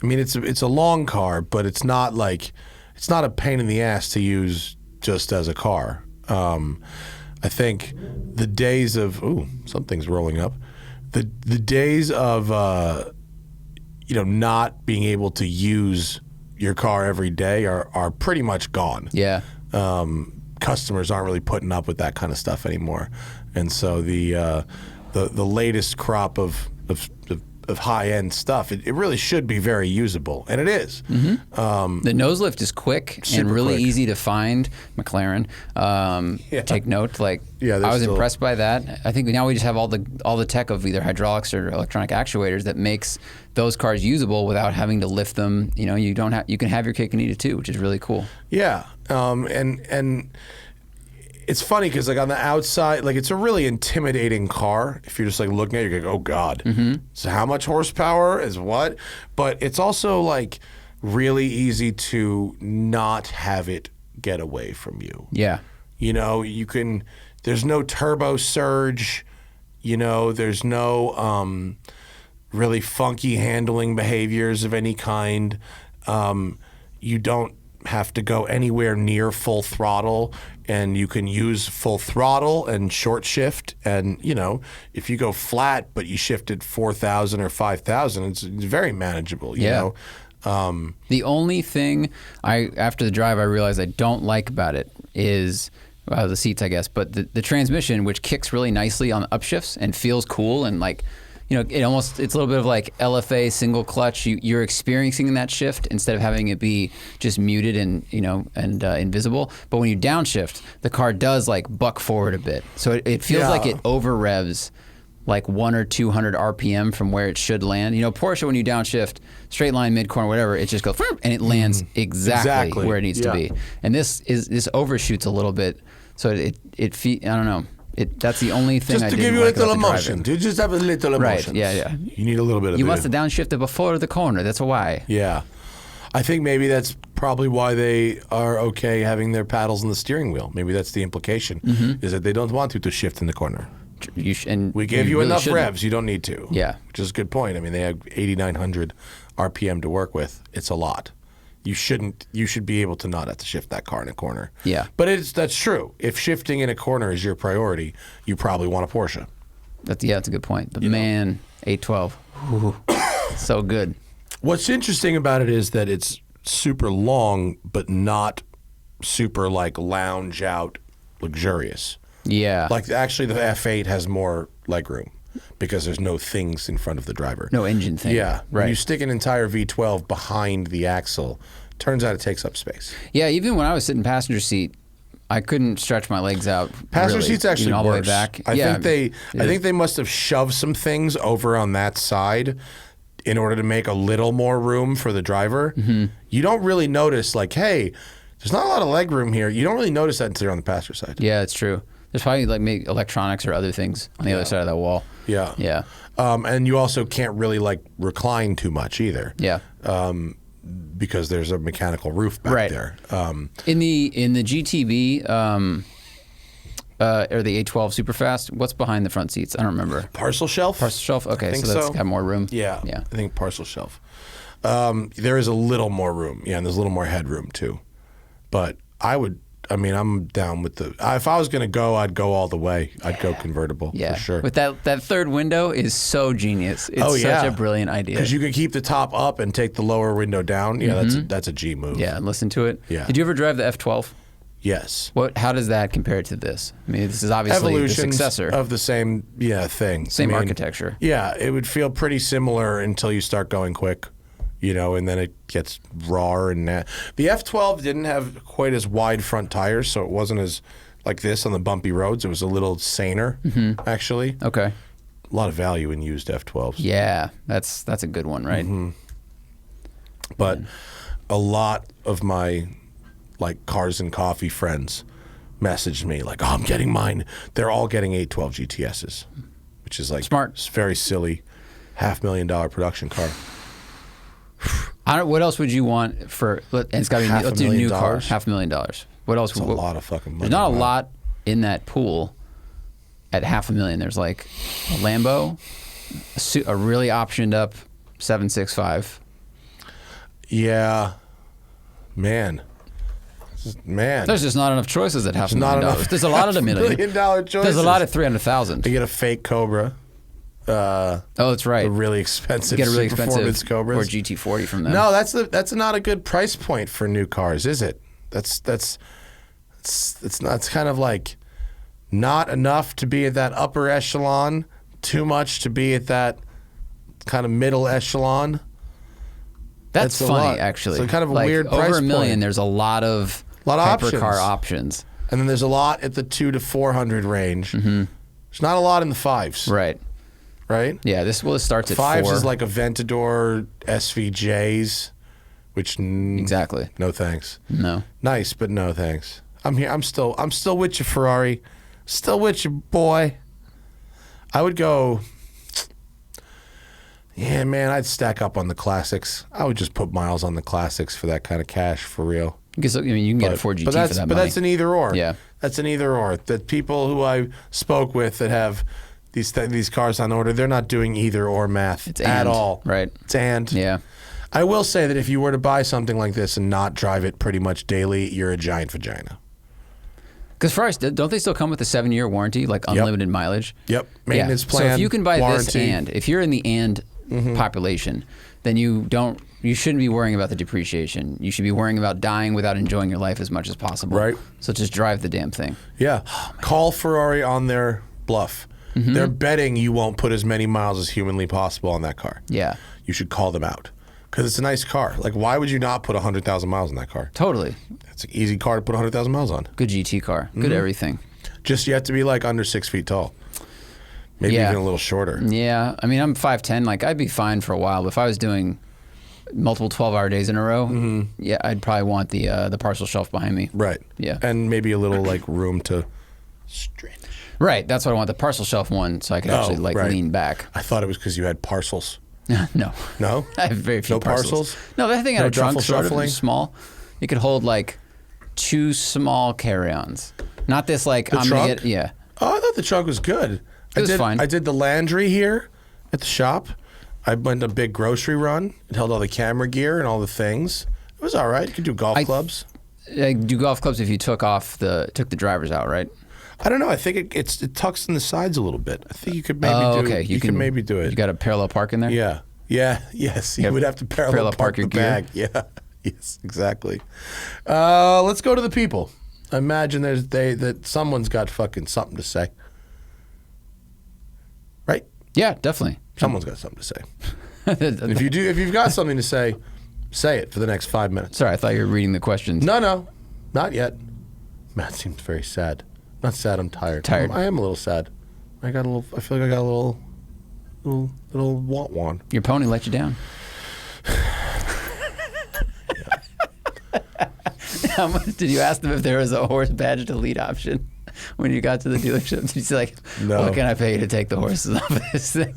I mean, it's a long car, but it's not a pain in the ass to use just as a car. I think the days of something's rolling up. The days of not being able to use your car every day are pretty much gone. Yeah. Customers aren't really putting up with that kind of stuff anymore, and so the latest crop of high end stuff, it really should be very usable, and it is. The nose lift is quick and really easy to find. McLaren, take note. I was impressed by that. I think now we just have all the tech of either hydraulics or electronic actuators that makes those cars usable without having to lift them. You can have your cake and eat it too, which is really cool. Yeah, and it's funny because on the outside, it's a really intimidating car. If you're just looking at it, you're like, oh God. So how much horsepower is what? But it's also really easy to not have it get away from you. Yeah. There's no turbo surge. There's no really funky handling behaviors of any kind. You don't have to go anywhere near full throttle, and you can use full throttle and short shift, and if you go flat but you shifted 4,000 or 5,000, it's very manageable. You know. The only thing after the drive I realized I don't like about it is the seats, I guess, but the transmission, which kicks really nicely on the upshifts and feels cool, and it's a little bit of LFA single clutch. You're experiencing that shift instead of having it be just muted and invisible. But when you downshift, the car does buck forward a bit, so it feels like it over revs 100 or 200 RPM from where it should land. Porsche, when you downshift, straight line, mid corner, whatever, it just goes and it lands exactly where it needs to be. And this overshoots a little bit, so I don't know. That's the only thing just to give you a little emotion. You just have a little emotion. Right, yeah. You need a little bit of You must have downshifted before the corner. That's why. Yeah. I think maybe that's probably why they are okay having their paddles in the steering wheel. Maybe that's the implication, is that they don't want you to shift in the corner. We gave you enough revs. You don't need to. Yeah. Which is a good point. I mean, they have 8,900 RPM to work with. It's a lot. You should be able to not have to shift that car in a corner. Yeah. But that's true. If shifting in a corner is your priority, you probably want a Porsche. That's a good point. But man, 812, so good. What's interesting about it is that it's super long, but not super lounge out luxurious. Yeah. Actually, the F8 has more legroom because there's no things in front of the driver. No engine thing. Yeah. Right. When you stick an entire V12 behind the axle, turns out it takes up space. Yeah, even when I was sitting passenger seat, I couldn't stretch my legs out. Passenger seat's actually all worse. the way back. I think they must have shoved some things over on that side in order to make a little more room for the driver. You don't really notice hey, there's not a lot of leg room here. You don't really notice that until you're on the passenger side. Yeah, it's true. There's probably like maybe electronics or other things on the other side of that wall. Yeah. Yeah. And you also can't really like recline too much either. Yeah. Because there's a mechanical roof back there. In the GTB or the A12 Superfast, what's behind the front seats? I don't remember. Parcel shelf? Parcel shelf? Okay, think so that's so. got more room. Yeah. Yeah. I think parcel shelf. There is a little more room. Yeah, and there's a little more headroom too. But I'm down with if I was going to go, I'd go all the way. I'd go convertible Yeah. for sure. But that third window is so genius. It's such a brilliant idea. Because you can keep the top up and take the lower window down. Yeah, that's a G move. Yeah, and listen to it. Yeah. Did you ever drive the F12? Yes. How does that compare to this? I mean, this is obviously the Evolutions successor. of the same thing. Same architecture. Yeah, it would feel pretty similar until you start going quick, and then it gets raw and the F12 didn't have quite as wide front tires, so it wasn't as like this on the bumpy roads. It was a little saner, actually. Okay. A lot of value in used F12s. Yeah, that's a good one, right? But a lot of my like cars and coffee friends messaged me like, "Oh, I'm getting mine." They're all getting 812 GTSs, which is like Smart. It's very silly, $500,000 production car. What else would you want for? And it's got to be. Let's do a new car. $500,000. What else? It's a lot of fucking money. There's not a lot in that pool. At $500,000, there's like a Lambo, a really optioned up 765. Yeah, man. There's just not enough choices at $500,000. not enough There's a lot of $1 million. $1 million choices. There's a lot at $300,000. You get a fake Cobra. Oh, that's right. A really expensive, You get a really performance expensive Cobras. or GT40 from them. No, that's not a good price point for new cars, is it? It's kind of like not enough to be at that upper echelon, too much to be at that kind of middle echelon. That's a funny, lot. actually. It's kind of a like, weird price over $1 million. point. There's a lot of hypercar options. And then there's a lot at the 200 to 400 range. There's not a lot in the fives. Right. Right? Yeah, this starts at Fives 4. is like Aventador SVJs, which Exactly. No thanks. No. Nice, but no thanks. I'm here. I'm still with you, Ferrari. Still with you, boy. I would go. Yeah, man, I'd stack up on the classics. I would just put miles on the classics for that kind of cash, for real. Because you can get a 4GT for that money. But that's an either or. Yeah. That's an either or. The people who I spoke with that have these cars on order, they're not doing either or math at all. Right. It's and. Yeah. I will say that if you were to buy something like this and not drive it pretty much daily, you're a giant vagina. Because Ferraris, don't they still come with a 7-year warranty, like unlimited mileage? Yep. Maintenance plan. So if you can buy warranty. if you're in the population, then you shouldn't be worrying about the depreciation. You should be worrying about dying without enjoying your life as much as possible. Right. So just drive the damn thing. Yeah. Call Ferrari on their bluff. They're betting you won't put as many miles as humanly possible on that car. Yeah. You should call them out. Because it's a nice car. Like, why would you not put 100,000 miles in that car? Totally. It's an easy car to put 100,000 miles on. Good GT car. Good everything. Just you have to be like under 6 feet tall. Maybe even a little shorter. Yeah. I mean, I'm 5'10". Like, I'd be fine for a while. But if I was doing multiple 12-hour days in a row, yeah, I'd probably want the parcel shelf behind me. Right. Yeah. And maybe a little like room to stretch. Right. That's what I want. The parcel shelf one, so I could actually lean back. I thought it was because you had parcels. No. No? I have very few No parcels? No, that thing had a trunk, duffel sort of shuffling? small. It could hold like 2 small carry-ons. Not this like The I'm trunk? gonna get Oh, I thought the trunk was good. It was fine. I did the landry here at the shop. I went a big grocery run. It held all the camera gear and all the things. It was all right. You could do golf clubs. Do golf clubs if you took the drivers out, right? I don't know. I think it tucks in the sides a little bit. I think you could maybe You can maybe do it. You got a parallel park in there? Yeah. Yes. You would have to parallel park your the gear. bag. Yeah. Yes, exactly. Let's go to the people. I imagine that someone's got fucking something to say. Right? Yeah, definitely. Someone's got something to say. And if you've got something to say it for the next 5 minutes. Sorry, I thought you were reading the questions. No, not yet. Matt seems very sad. Not sad. I'm tired. I am a little sad. I feel like I got a little want. Your pony let you down. How much did you ask them if there was a horse badge delete option? when you got to the dealership? Did you say like, No. what can I pay you to take the horses off of this thing?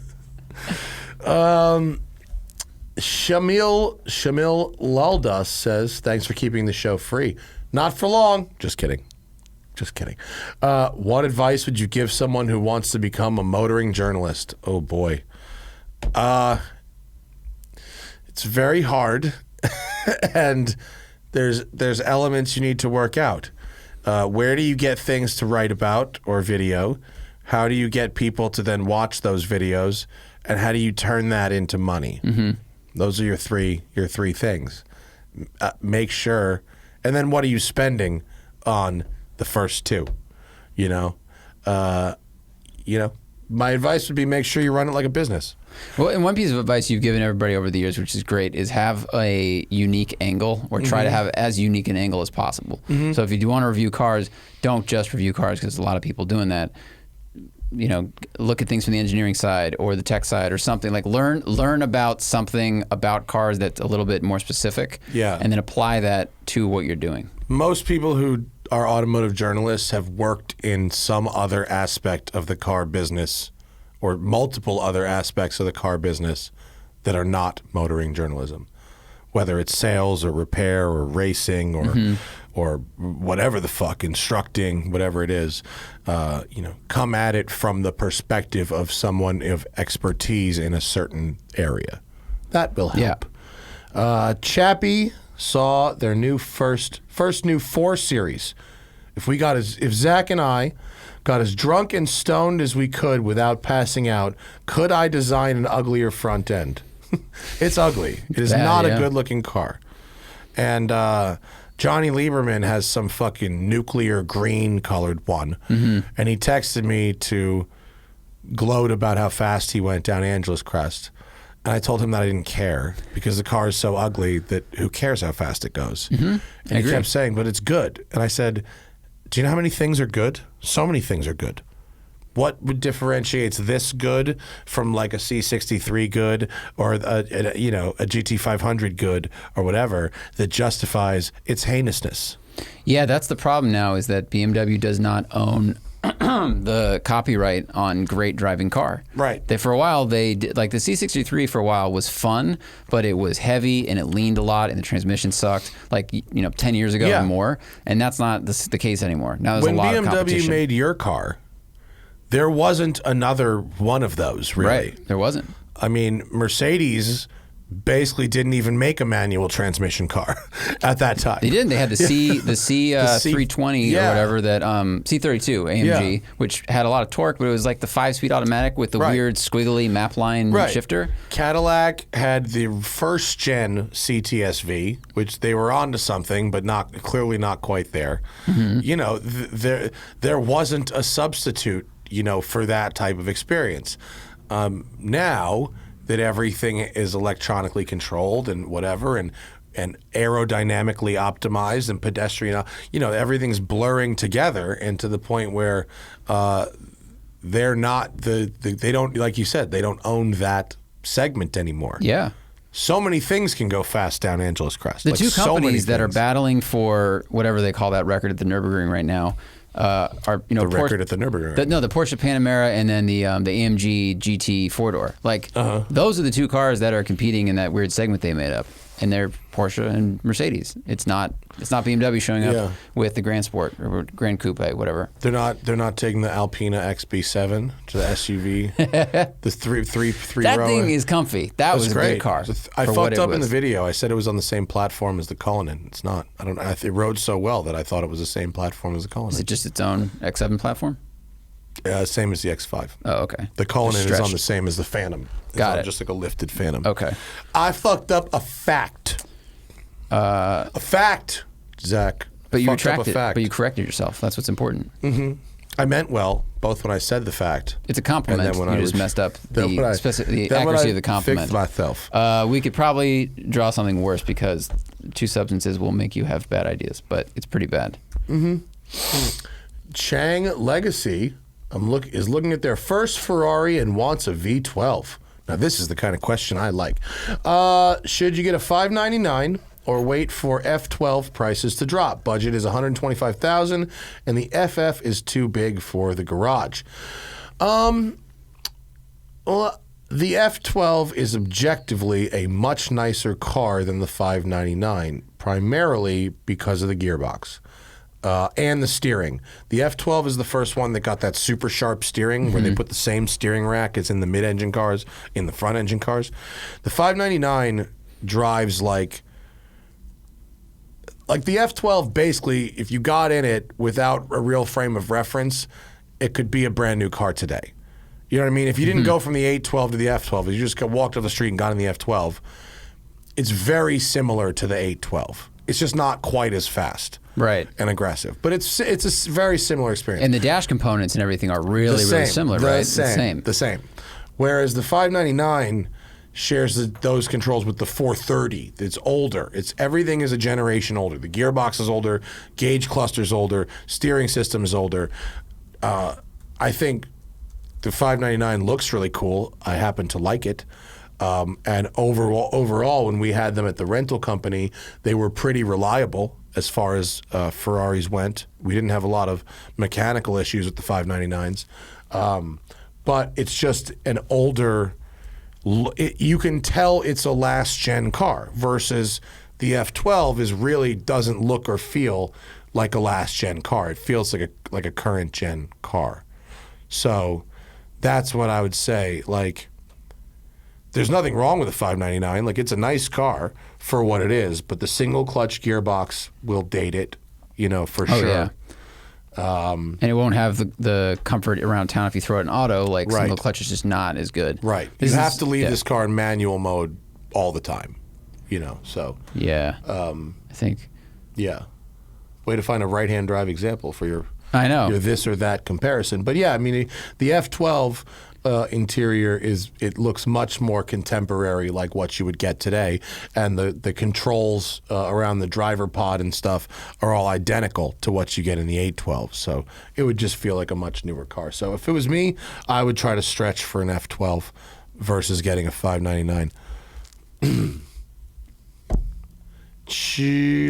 Shamil Laldas says, thanks for keeping the show free. Not for long. Just kidding. Just kidding. What advice would you give someone who wants to become a motoring journalist? Oh, boy. It's very hard, and there's elements you need to work out. Where do you get things to write about or video? How do you get people to then watch those videos? And how do you turn that into money? Mm-hmm. Those are your three things. Make sure, and then what are you spending on the first two? My advice would be make sure you run it like a business. Well, and one piece of advice you've given everybody over the years, which is great, is have a unique angle, or try to have as unique an angle as possible. Mm-hmm. So if you do want to review cars, don't just review cars, because there's a lot of people doing that. Look at things from the engineering side or the tech side or something. Like learn about something about cars that's a little bit more specific. Yeah. And then apply that to what you're doing. Most people who are automotive journalists have worked in some other aspect of the car business, or multiple other aspects of the car business that are not motoring journalism, whether it's sales or repair or racing or whatever the fuck, instructing, whatever it is. Come at it from the perspective of someone of expertise in a certain area. That will help. Yeah. Chappie saw their new first new 4 Series. If Zach and I got as drunk and stoned as we could without passing out, could I design an uglier front end? It's ugly. It is not a good-looking car. And Johnny Lieberman has some fucking nuclear green-colored one. Mm-hmm. And he texted me to gloat about how fast he went down Angeles Crest. And I told him that I didn't care, because the car is so ugly that who cares how fast it goes? Mm-hmm. And he kept saying, but it's good. And I said, do you know how many things are good? So many things are good. What differentiates this good from like a C63 good or a GT500 good or whatever that justifies its heinousness? Yeah, that's the problem now, is that BMW does not own the copyright on great driving car. Right. For a while, they did, like the C63 for a while was fun, but it was heavy and it leaned a lot and the transmission sucked, 10 years ago or more. And that's not the case anymore. Now there's a lot of competition. When BMW made your car, there wasn't another one of those, really. Right, there wasn't. I mean, Mercedes basically didn't even make a manual transmission car at that time. They didn't. They had the C320 or whatever, that C32 AMG, which had a lot of torque, but it was like the 5-speed automatic with the weird squiggly map line shifter. Cadillac had the first gen CTSV, which they were onto something, but clearly not quite there. Mm-hmm. There wasn't a substitute, for that type of experience. Now that everything is electronically controlled and whatever, and aerodynamically optimized and pedestrian, everything's blurring together, and to the point where they're not they don't, like you said, they don't own that segment anymore. Yeah. So many things can go fast down Angeles Crest. The two companies that are battling for whatever they call that record at the Nürburgring right now are the record at the Nürburgring. The Porsche Panamera and then the AMG GT 4-door. Those are the two cars that are competing in that weird segment they made up, and they're Porsche and Mercedes. It's not BMW showing up with the Grand Sport or Grand Coupe, whatever. They're not taking the Alpina XB7 to the SUV. The three that row. thing is comfy. That was a great. good car. I fucked up in the video. I said it was on the same platform as the Cullinan. It's not. It rode so well that I thought it was the same platform as the Cullinan. Is it just its own X7 platform? Same as the X5. Oh, okay. The Cullinan is on the same as the Phantom. Got it. Just like a lifted Phantom. Okay. I fucked up a fact. A fact, Zach. But you fucked up retracted. a fact. But you corrected yourself. That's what's important. Mm-hmm. I meant well, both when I said the fact. It's a compliment. And then when you just messed up the accuracy of the compliment. Fixed myself. We could probably draw something worse, because 2 substances will make you have bad ideas, but it's pretty bad. Mm-hmm. Chang Legacy is looking at their first Ferrari and wants a V12. Now, this is the kind of question I like. Should you get a $599 or wait for F12 prices to drop? Budget is $125,000 and the FF is too big for the garage. Well, the F12 is objectively a much nicer car than the 599, primarily because of the gearbox. And the steering. The F12 is the first one that got that super sharp steering where they put the same steering rack as in the mid-engine cars, in the front-engine cars. The 599 drives like the F12 basically, if you got in it without a real frame of reference, it could be a brand new car today. You know what I mean? If you didn't go from the 812 to the F12, if you just walked up the street and got in the F12, it's very similar to the 812. It's just not quite as fast. Right. And aggressive. But it's a very similar experience. And the dash components and everything are really similar, right? The same. Whereas the 599 shares those controls with the 430. It's older. Everything is a generation older. The gearbox is older, gauge cluster is older, steering system is older. I think the 599 looks really cool. I happen to like it. And overall, when we had them at the rental company, they were pretty reliable as far as Ferraris went. We didn't have a lot of mechanical issues with the 599s. But it's just an older, you can tell it's a last-gen car versus the F12 really doesn't look or feel like a last-gen car. It feels like a current-gen car. So that's what I would say. Like, there's nothing wrong with the 599. Like, it's a nice car for what it is, but the single clutch gearbox will date it, for sure. Yeah. And it won't have the comfort around town if you throw it in auto. Like, single clutch is just not as good. Right. You have to leave this car in manual mode all the time, so. Yeah. I think. Yeah. Way to find a right-hand drive example for your this or that comparison. But yeah, I mean, the F12 interior it looks much more contemporary, like what you would get today, and the controls around the driver pod and stuff are all identical to what you get in the 812. So it would just feel like a much newer car. So if it was me, I would try to stretch for an F12 versus getting a 599.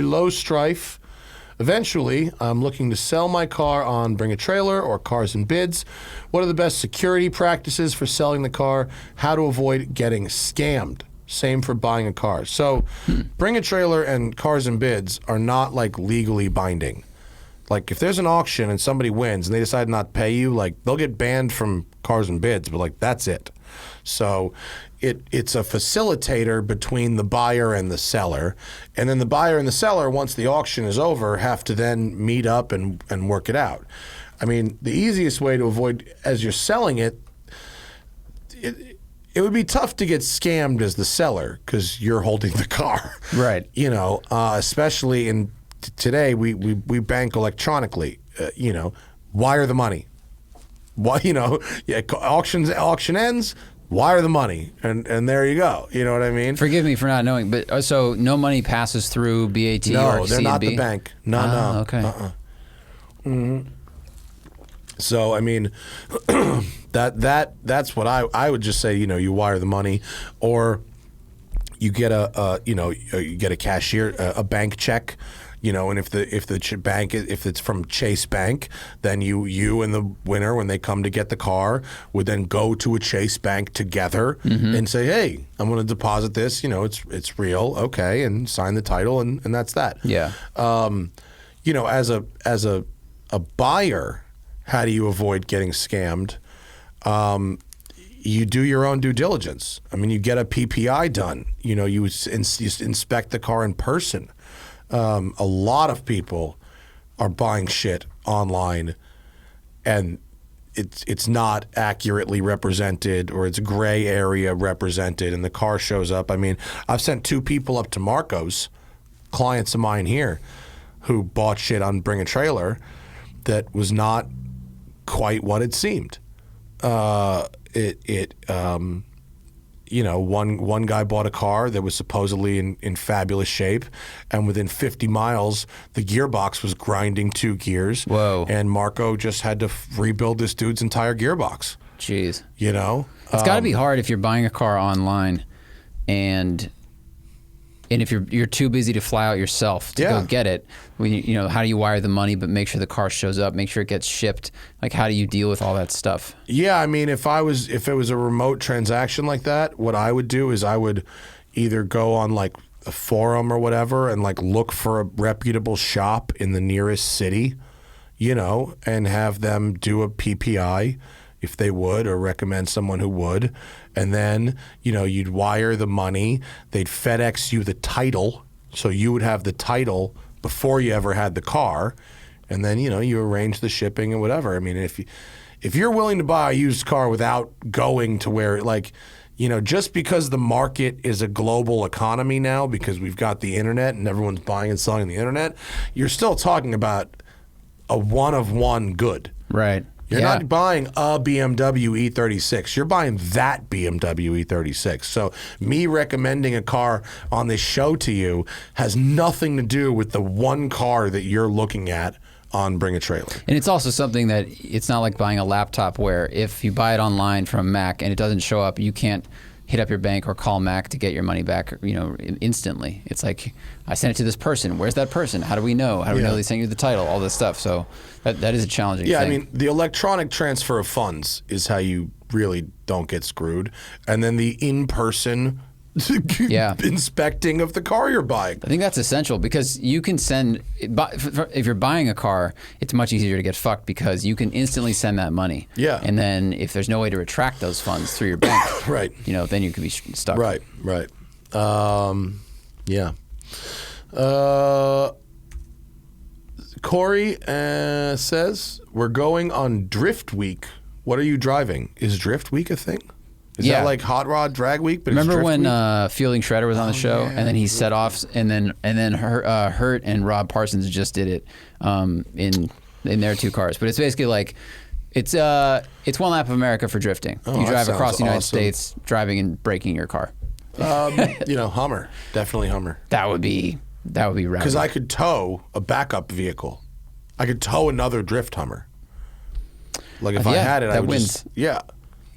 Low Strife. Eventually, I'm looking to sell my car on Bring a Trailer or Cars and Bids. What are the best security practices for selling the car? How to avoid getting scammed? Same for buying a car. So, Bring a Trailer and Cars and Bids are not like legally binding. Like, if there's an auction and somebody wins and they decide not to pay you, like, they'll get banned from Cars and Bids, but like, that's it. So it's a facilitator between the buyer and the seller, and then the buyer and the seller, once the auction is over, have to then meet up and work it out. I mean, the easiest way to avoid, as you're selling it would be tough to get scammed as the seller because you're holding the car. Right. Especially in today, we bank electronically. Wire the money. Auction ends, wire the money, and there you go. You know what I mean? Forgive me for not knowing, but so no money passes through BAT or No, they're C&B? not the bank. No. Okay. Mm-hmm. So, I mean, that's what I would just say, you wire the money, or you get you get a cashier, a bank check. And if the bank, if it's from Chase Bank, then you and the winner, when they come to get the car, would then go to a Chase Bank together and say, hey, I'm going to deposit this. It's real, okay, and sign the title, and that's that. Yeah. As a buyer, how do you avoid getting scammed? You do your own due diligence. I mean, you get a PPI done. You inspect the car in person. A lot of people are buying shit online, and it's not accurately represented, or it's gray area represented, and the car shows up. I mean, I've sent 2 people up to Marco's, clients of mine here, who bought shit on Bring a Trailer that was not quite what it seemed. One guy bought a car that was supposedly in fabulous shape, and within 50 miles, the gearbox was grinding 2 gears. Whoa. And Marco just had to rebuild this dude's entire gearbox. Jeez. It's got to be hard if you're buying a car online and And if you're too busy to fly out yourself to go get it, how do you wire the money but make sure the car shows up, make sure it gets shipped? Like, how do you deal with all that stuff? Yeah, I mean, if it was a remote transaction like that, what I would do is I would either go on like a forum or whatever and like look for a reputable shop in the nearest city, and have them do a PPI if they would, or recommend someone who would. And then, you'd wire the money. They'd FedEx you the title. So you would have the title before you ever had the car. And then, you arrange the shipping and whatever. I mean, if you're willing to buy a used car without going to where, like, just because the market is a global economy now, because we've got the internet and everyone's buying and selling on the internet, you're still talking about a one-of-one good. Right. You're not buying a BMW E36. You're buying that BMW E36. So me recommending a car on this show to you has nothing to do with the one car that you're looking at on Bring a Trailer. And it's also something that it's not like buying a laptop where if you buy it online from Mac and it doesn't show up, you can't hit up your bank or call Mac to get your money back, instantly. It's like, I sent it to this person. Where's that person? How do we know? How do we know they sent you the title? All this stuff. So that is a challenging thing. Yeah, I mean, the electronic transfer of funds is how you really don't get screwed. And then the in-person inspecting of the car you're buying. I think that's essential because you can send, if you're buying a car, it's much easier to get fucked because you can instantly send that money. Yeah. And then if there's no way to retract those funds through your bank, right. Then you could be stuck. Right. Yeah. Corey says, we're going on Drift Week. What are you driving? Is Drift Week a thing? Is that like Hot Rod Drag Week? But remember it's when Week? Fielding Shredder was on the show, and then he set off, and then Hurt and Rob Parsons just did it in their two cars. But it's basically like it's one lap of America for drifting. You drive across the United States, driving and braking your car. Hummer, definitely Hummer. That would be rad. Because I could tow a backup vehicle. I could tow another drift Hummer. Like if I had it, I would wins.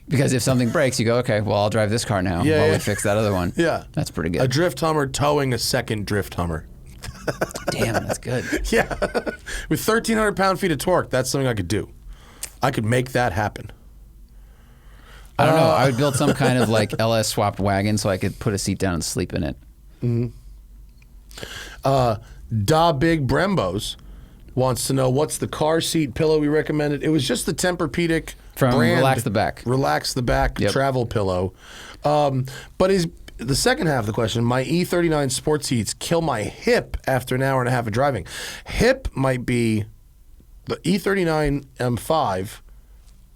Because if something breaks, you go, okay, well, I'll drive this car now while we fix that other one. Yeah. That's pretty good. A drift Hummer towing a second drift Hummer. Damn, that's good. Yeah. With 1,300 pound-feet of torque, that's something I could do. I could make that happen. I don't know. I would build some kind of like LS swapped wagon so I could put a seat down and sleep in it. Da Big Brembos wants to know what's the car seat pillow we recommended. It was just the Tempur-Pedic from brand, Relax the Back. Relax the Back travel pillow. But the second half of the question, my E39 sport seats kill my hip after an hour and a half of driving. Hip might be the E39 M5.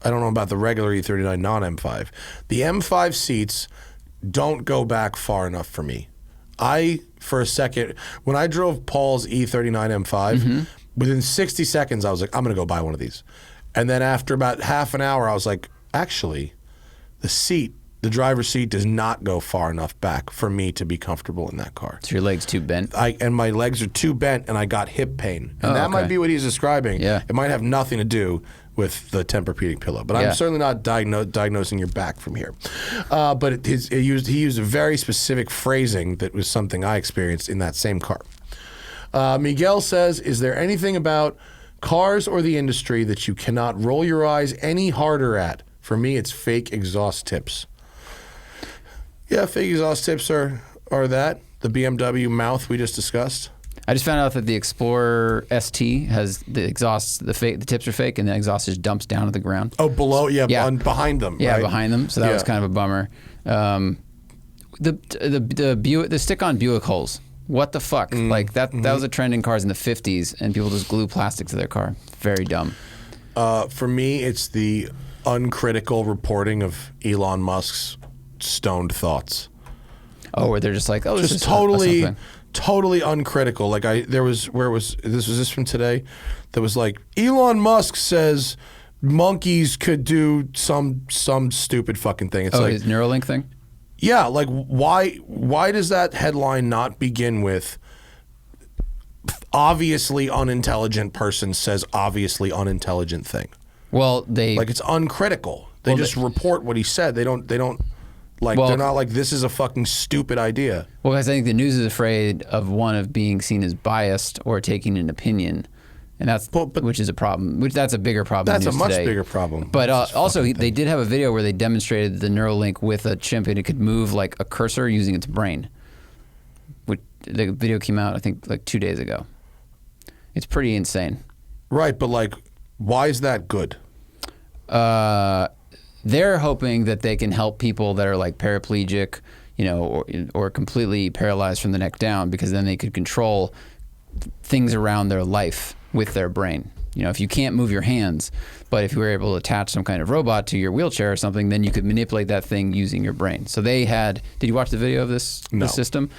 I don't know about the regular E39 non-M5. The M5 seats don't go back far enough for me. For a second, when I drove Paul's E39 M5, within 60 seconds, I was like, I'm going to go buy one of these. And then after about half an hour, I was like, actually, the driver's seat does not go far enough back for me to be comfortable in that car. So your leg's too bent? And my legs are too bent, and I got hip pain. And that might be what he's describing. Yeah. It might have nothing to do with the Tempur-Pedic pillow. But I'm certainly not diagnosing your back from here. But he used a very specific phrasing that was something I experienced in that same car. Miguel says, is there anything about cars or the industry that you cannot roll your eyes any harder at? For me, it's fake exhaust tips. Yeah, fake exhaust tips are that. The BMW mouth we just discussed. I just found out that the Explorer ST has the exhausts, the tips are fake, and the exhaust just dumps down to the ground. Oh, below? Behind them. Yeah, right? behind them. So that was kind of a bummer. The stick-on Buick holes. What the fuck? Like that was a trend in cars in the 50s, and people just glue plastic to their car. Very dumb. For me, it's the uncritical reporting of Elon Musk's stoned thoughts. Oh, where they're just like, oh, just totally uncritical. Like this was from today? That was like, Elon Musk says monkeys could do some stupid fucking thing. It's like his Neuralink thing? Yeah, like why does that headline not begin with obviously unintelligent person says obviously unintelligent thing? Well, it's uncritical. They just report what he said. They don't Like, Well- they're not like, this is a fucking stupid idea. Well, because I think the news is afraid of being seen as biased or taking an opinion, and which is a problem. That's a bigger problem. That's in a news much today. bigger problem. But also, they did have a video where they demonstrated the Neuralink with a chimp, and it could move like a cursor using its brain. Which the video came out, I think, like 2 days ago. It's pretty insane. Right, but like, why is that good? They're hoping that they can help people that are like paraplegic, or completely paralyzed from the neck down, because then they could control things around their life with their brain. If you can't move your hands, but if you were able to attach some kind of robot to your wheelchair or something, then you could manipulate that thing using your brain. So they had, did you watch the video of this system?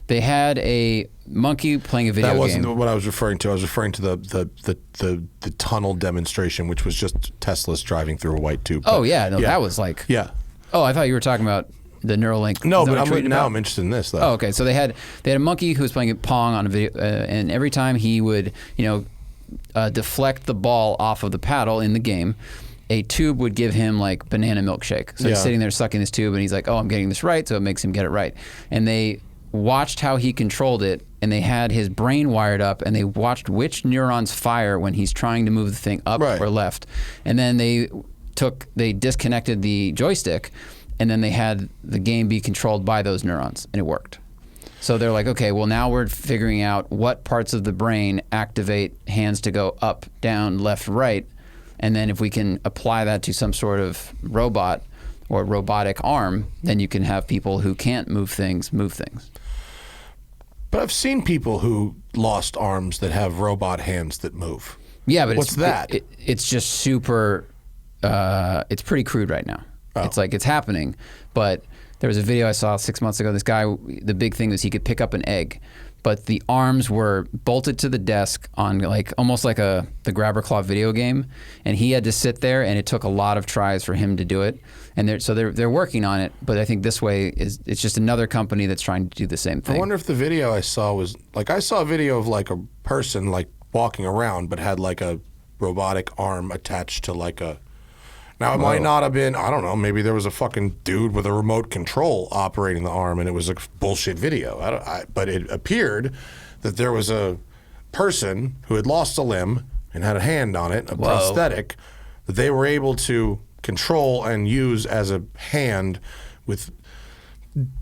They had a monkey playing a video game. That wasn't what I was referring to. I was referring to the tunnel demonstration, which was just Teslas driving through a white tube. Oh, yeah. No, that was like... Yeah. Oh, I thought you were talking about the Neuralink. No, but I'm interested in this, though. Oh, okay. So they had a monkey who was playing Pong on a video, and every time he would, deflect the ball off of the paddle in the game, a tube would give him like banana milkshake. So he's sitting there sucking this tube, and he's like, "Oh, I'm getting this right," so it makes him get it right. And they watched how he controlled it, and they had his brain wired up, and they watched which neurons fire when he's trying to move the thing up or left. And then they disconnected the joystick, and then they had the game be controlled by those neurons, and it worked. So they're like, okay, well, now we're figuring out what parts of the brain activate hands to go up, down, left, right. And then if we can apply that to some sort of robot or robotic arm, then you can have people who can't move things. But I've seen people who lost arms that have robot hands that move. Yeah, but what's that? It's just super, it's pretty crude right now. Oh. It's like, it's happening, but there was a video I saw 6 months ago. This guy, the big thing was he could pick up an egg, but the arms were bolted to the desk on like almost like the grabber claw video game, and he had to sit there, and it took a lot of tries for him to do it. And they're working on it, but I think this way it's just another company that's trying to do the same thing. I wonder if the video I saw was like, I saw a video of like a person like walking around, but had like a robotic arm attached to like a. Now, it might not have been, I don't know, maybe there was a fucking dude with a remote control operating the arm, and it was a bullshit video. But it appeared that there was a person who had lost a limb and had a hand on it, a prosthetic, that they were able to control and use as a hand with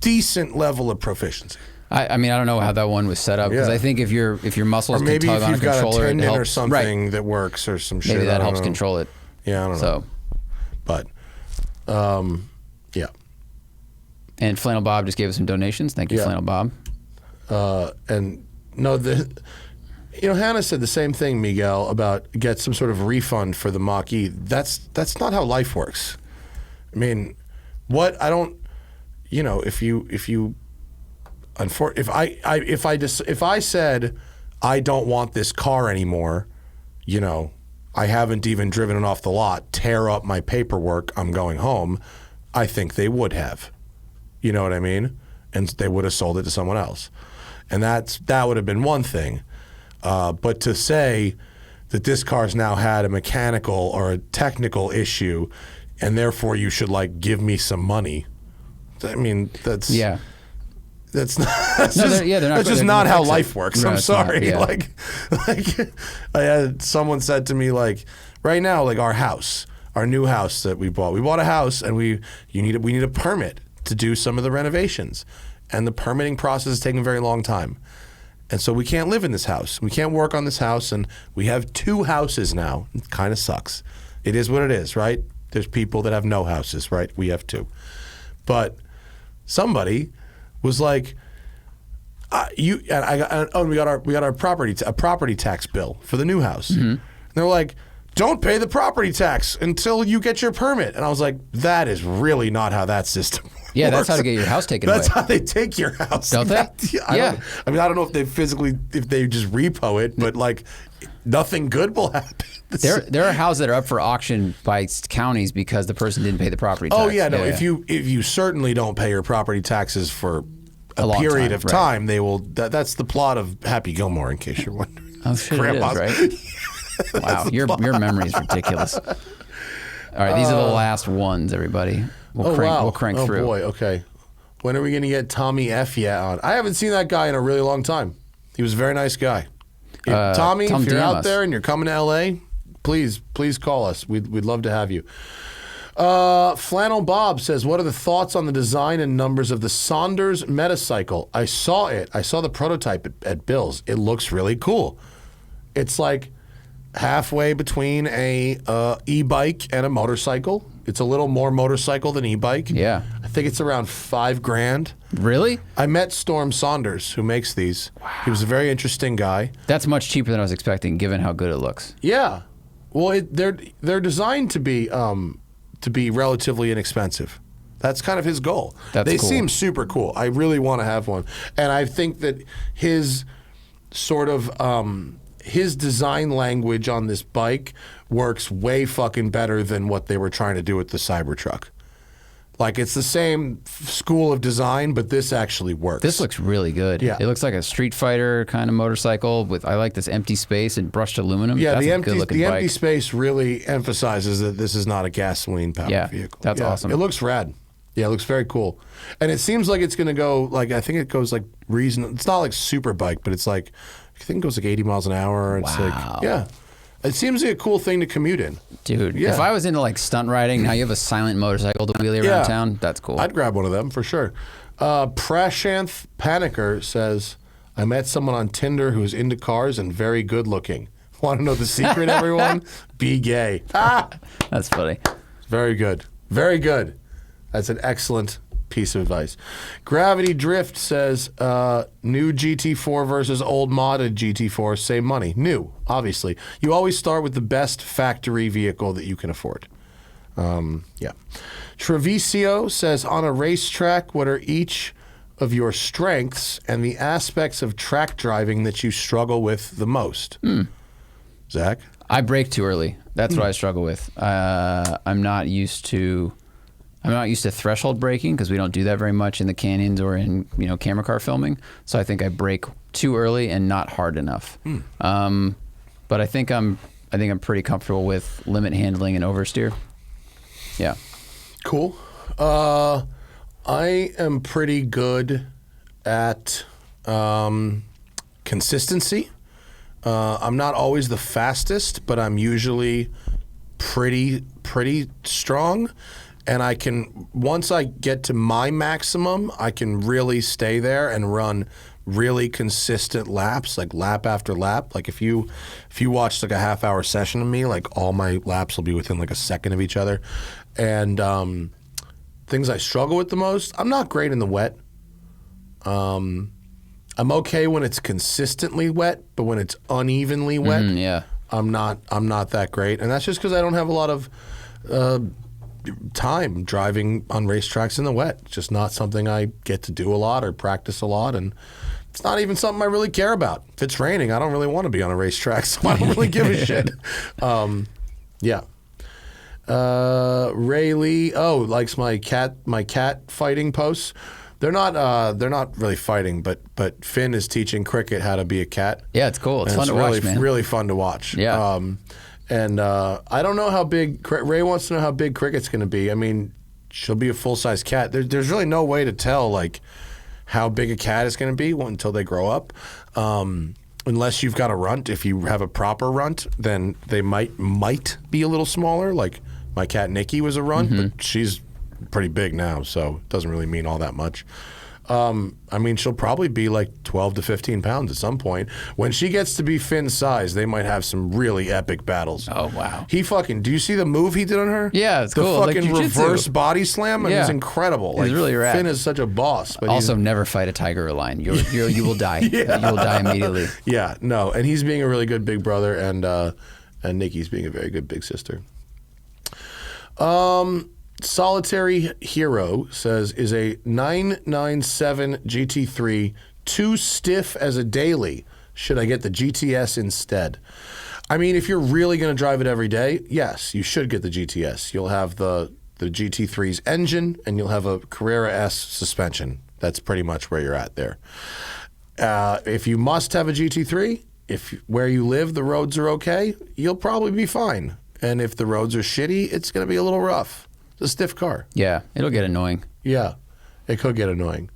decent level of proficiency. I mean, I don't know how that one was set up, because I think if your muscles can tug on a controller, maybe if you've got a tendon helps, or something that works or some shit. Maybe that helps control it. Yeah, I don't know. But, yeah. And Flannel Bob just gave us some donations. Thank you, Flannel Bob. And no, Hannah said the same thing, Miguel, about get some sort of refund for the Mach-E. That's not how life works. I mean, if I said I don't want this car anymore, I haven't even driven it off the lot, tear up my paperwork, I'm going home, I think they would have. You know what I mean? And they would have sold it to someone else. And that would have been one thing. But to say that this car's now had a mechanical or a technical issue, and therefore you should like give me some money, I mean, that's... Yeah. That's just not how life works. I'm sorry. Like I had someone said to me, like, right now, like our new house that we bought a house, and we need a permit to do some of the renovations, and the permitting process is taking a very long time, and so we can't live in this house. We can't work on this house, and we have 2 houses now. It kind of sucks. It is what it is, right? There's people that have no houses, right? We have 2, but somebody was like, we got our property tax bill for the new house. Mm-hmm. And they're like, don't pay the property tax until you get your permit. And I was like, that is really not how that system works. Yeah, that's how to get your house taken away. That's how they take your house. Don't they? I don't know if they just repo it, but like nothing good will happen. There are houses that are up for auction by counties because the person didn't pay the property tax. Oh yeah, no. If you certainly don't pay your property taxes for a period of time, they will. That's the plot of Happy Gilmore, in case you're wondering. Oh shit, it is, right? Wow, your memory is ridiculous. All right, these are the last ones, everybody. We'll crank through. Oh boy, okay. When are we going to get Tommy F. on? I haven't seen that guy in a really long time. He was a very nice guy. Tommy, if you're out there and you're coming to LA, please call us. We'd love to have you. Flannel Bob says, what are the thoughts on the design and numbers of the Saunders Metacycle? I saw it. I saw the prototype at Bill's. It looks really cool. It's like halfway between a e-bike and a motorcycle. It's a little more motorcycle than e-bike. Yeah. I think it's around $5,000. Really? I met Storm Saunders, who makes these. Wow. He was a very interesting guy. That's much cheaper than I was expecting, given how good it looks. Yeah. Well, they're designed to be relatively inexpensive. That's kind of his goal. They cool. seem super cool. I really want to have one. And I think that his sort of his design language on this bike works way fucking better than what they were trying to do with the Cybertruck. Like, it's the same school of design, but this actually works. This looks really good. Yeah. It looks like a Street Fighter kind of motorcycle with, I like this empty space and brushed aluminum. Yeah, that's the a good-looking bike. empty space really emphasizes that this is not a gasoline-powered vehicle. That's awesome. It looks rad. Yeah, it looks very cool. And it seems like it's going to go, like, I think it goes, like, reasonable. It's not like super bike, but it's like, I think it goes like 80 miles an hour. It's like, yeah. It seems like a cool thing to commute in. Dude, if I was into like stunt riding, now you have a silent motorcycle to wheelie around town. That's cool. I'd grab one of them for sure. Prashanth Paniker says, I met someone on Tinder who's into cars and very good looking. Want to know the secret, everyone? Be gay. That's funny. Very good. Very good. That's an excellent piece of advice. Gravity Drift says, new GT4 versus old modded GT4, same money. New, obviously. You always start with the best factory vehicle that you can afford. Yeah. Treviso says, on a racetrack, what are each of your strengths and the aspects of track driving that you struggle with the most? Zach? I brake too early. That's what I struggle with. I'm not used to threshold braking because we don't do that very much in the canyons or in camera car filming. So I think I brake too early and not hard enough. But I think I'm pretty comfortable with limit handling and oversteer. Yeah. Cool. I am pretty good at consistency. I'm not always the fastest, but I'm usually pretty strong. And I can, once I get to my maximum, I can really stay there and run really consistent laps, like lap after lap. Like if you watch like a half-hour session of me, like all my laps will be within like a second of each other. And things I struggle with the most, I'm not great in the wet. I'm okay when it's consistently wet, but when it's unevenly wet, I'm not that great. And that's just because I don't have a lot of time driving on racetracks in the wet. It's just not something I get to do a lot or practice a lot, and it's not even something I really care about. If it's raining, I don't really want to be on a racetrack, so I don't really give a shit. Yeah. Ray Lee, likes my cat fighting posts. They're not really fighting, but Finn is teaching Cricket how to be a cat. Yeah, it's cool. It's fun to watch, man. Really fun to watch. Yeah. And I don't know how big, Ray wants to know how big Cricket's going to be. I mean, she'll be a full-size cat. There's really no way to tell, like, how big a cat is going to be until they grow up. Unless you've got a runt. If you have a proper runt, then they might be a little smaller. Like, my cat Nikki was a runt, but she's pretty big now, so it doesn't really mean all that much. I mean, she'll probably be like 12 to 15 pounds at some point. When she gets to be Finn's size, they might have some really epic battles. Oh, wow. Do you see the move he did on her? Yeah, it's cool. The fucking like reverse body slam? It was incredible. It's really rad. Finn is such a boss. But also, never fight a tiger or a lion. You will die. You will die immediately. Yeah, no. And he's being a really good big brother, and Nikki's being a very good big sister. Solitary Hero says, is a 997 GT3 too stiff as a daily? Should I get the GTS instead? I mean, if you're really going to drive it every day, yes, you should get the GTS. You'll have the GT3's engine, and you'll have a Carrera S suspension. That's pretty much where you're at there. If you must have a GT3, if where you live the roads are okay, you'll probably be fine. And if the roads are shitty, it's going to be a little rough. It's a stiff car. Yeah, it'll get annoying. Yeah, it could get annoying.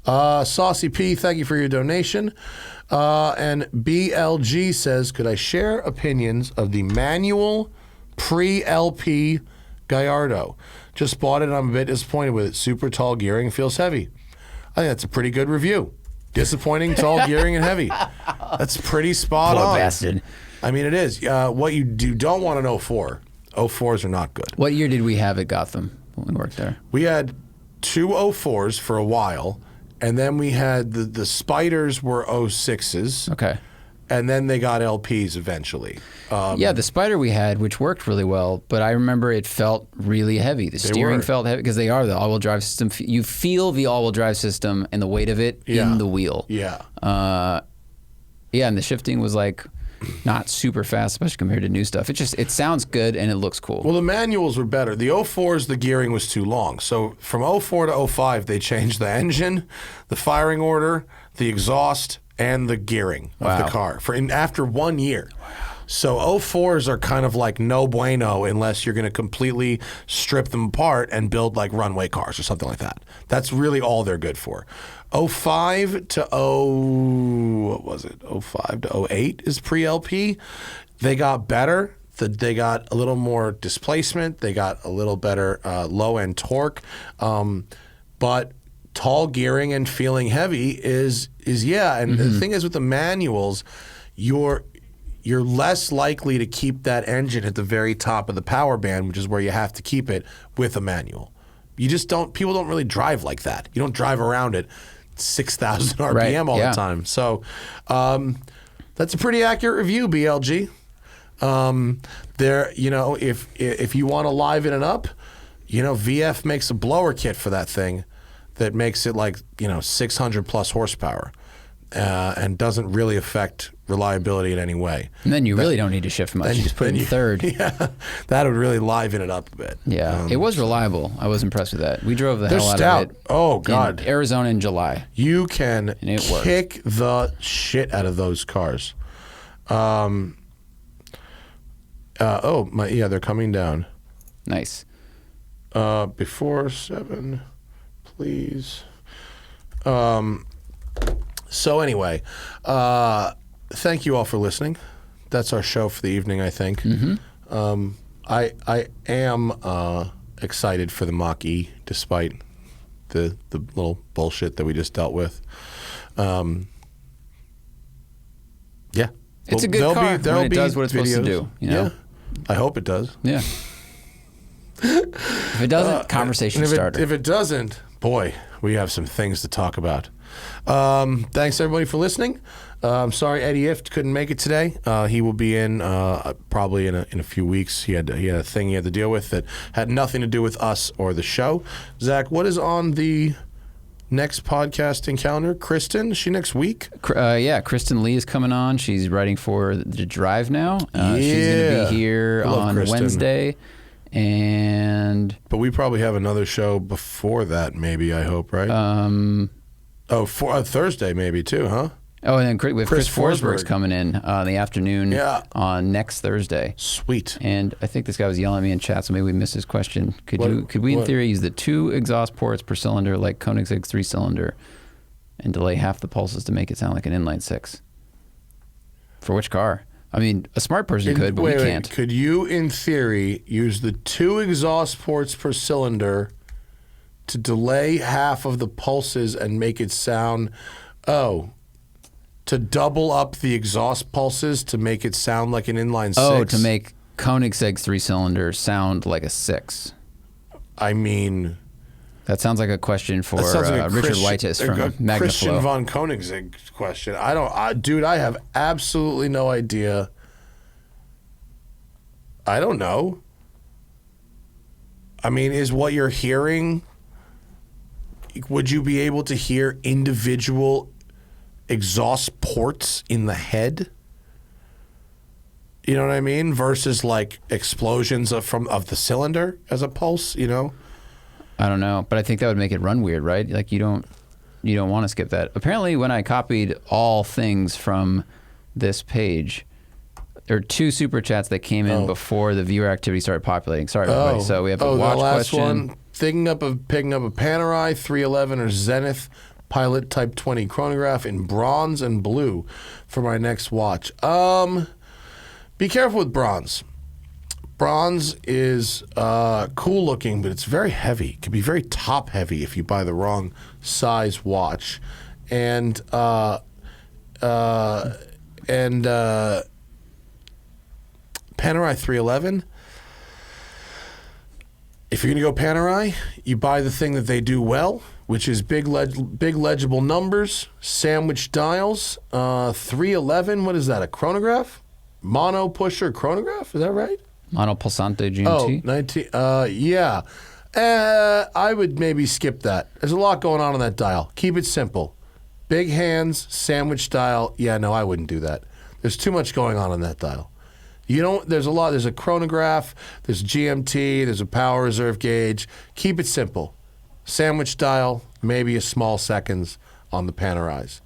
Saucy P, thank you for your donation. And BLG says, could I share opinions of the manual pre-LP Gallardo? Just bought it and I'm a bit disappointed with it. Super tall gearing, feels heavy. I think that's a pretty good review. Disappointing, tall gearing, and heavy. That's pretty spot Poor on. bastard. I mean, it is. What you don't want an 04. 04s are not good. What year did we have at Gotham when we worked there? We had 2 04s for a while, and then we had the Spiders were 06s. Okay. And then they got LPs eventually. Yeah, the Spider we had, which worked really well, but I remember it felt really heavy. The steering felt heavy because they are the all-wheel drive system. You feel the all-wheel drive system and the weight of it in the wheel. Yeah. Yeah, and the shifting was like not super fast, especially compared to new stuff. It sounds good and it looks cool. Well, the manuals were better. The 04s, the gearing was too long. So from 04 to 05, they changed the engine, the firing order, the exhaust, and the gearing of the car after 1 year. Wow. So 04s are kind of like no bueno unless you're going to completely strip them apart and build like runway cars or something like that. That's really all they're good for. 05 to 05 to 08 is pre-LP. They got better. They got a little more displacement. They got a little better low-end torque. But tall gearing and feeling heavy is and the thing is with the manuals, you're less likely to keep that engine at the very top of the power band, which is where you have to keep it with a manual. People don't really drive like that. You don't drive around at 6,000 RPM all the time. So that's a pretty accurate review, BLG. If you want to liven it up, VF makes a blower kit for that thing that makes it like 600 plus horsepower and doesn't really affect reliability in any way. And then you really don't need to shift much. You just put it in third. Yeah, that would really liven it up a bit. Yeah, it was reliable. I was impressed with that. We drove the hell stout. out of it. Oh God, in Arizona in July. You can kick the shit out of those cars. They're coming down. Nice. Before 7, please. So anyway, thank you all for listening. That's our show for the evening, I think. Mm-hmm. I am excited for the Mach-E, despite the little bullshit that we just dealt with. Yeah. It's a good car when it does what it's supposed to do. Yeah. I hope it does. Yeah. If it doesn't, conversation starter. If it doesn't, boy, we have some things to talk about. Thanks everybody for listening. I'm sorry Eddie Ift couldn't make it today. He will be in probably in a few weeks. He had a thing he had to deal with that had nothing to do with us or the show. Zach, what is on the next podcasting calendar? Kristen, is she next week? Yeah, Kristen Lee is coming on. She's writing for The Drive now. She's going to be here on Wednesday. But we probably have another show before that, maybe, I hope, right? For Thursday maybe too, huh? Oh, and then we have Chris Forsberg's coming in the afternoon on next Thursday. Sweet. And I think this guy was yelling at me in chat, so maybe we missed his question. Could we in theory use the 2 exhaust ports per cylinder like Koenigsegg's 3-cylinder and delay half the pulses to make it sound like an inline 6? For which car? I mean, a smart person could, but we can't. Could you, in theory, use the 2 exhaust ports per cylinder to delay half of the pulses and make it sound, to double up the exhaust pulses to make it sound like an inline 6? Oh, to make Koenigsegg's 3-cylinder sound like a 6. I mean... That sounds like a question for Richard Whitus from Magnaflow. Christian von Koenigsegg question. Dude, I have absolutely no idea. I don't know. I mean, is what you're hearing, would you be able to hear individual exhaust ports in the head? You know what I mean? Versus like explosions of the cylinder as a pulse, I don't know, but I think that would make it run weird, right? Like you don't want to skip that. Apparently, when I copied all things from this page, There are 2 super chats that came in before the viewer activity started populating. Sorry, everybody. So we have a watch the last question. one. Picking up a Panerai 311 or Zenith Pilot Type 20 chronograph in bronze and blue for my next watch. Be careful with bronze. Bronze is cool looking, but it's very heavy. It can be very top heavy if you buy the wrong size watch. And Panerai 311. If you're going to go Panerai, you buy the thing that they do well, which is big legible numbers, sandwich dials, 311. What is that, a chronograph? Mono pusher chronograph? Is that right? Mono Pulsante GMT? 19. Yeah. I would maybe skip that. There's a lot going on that dial. Keep it simple. Big hands, sandwich dial. Yeah, no, I wouldn't do that. There's too much going on that dial. There's a lot. There's a chronograph, there's GMT, there's a power reserve gauge. Keep it simple. Sandwich dial, maybe a small seconds on the Panerais.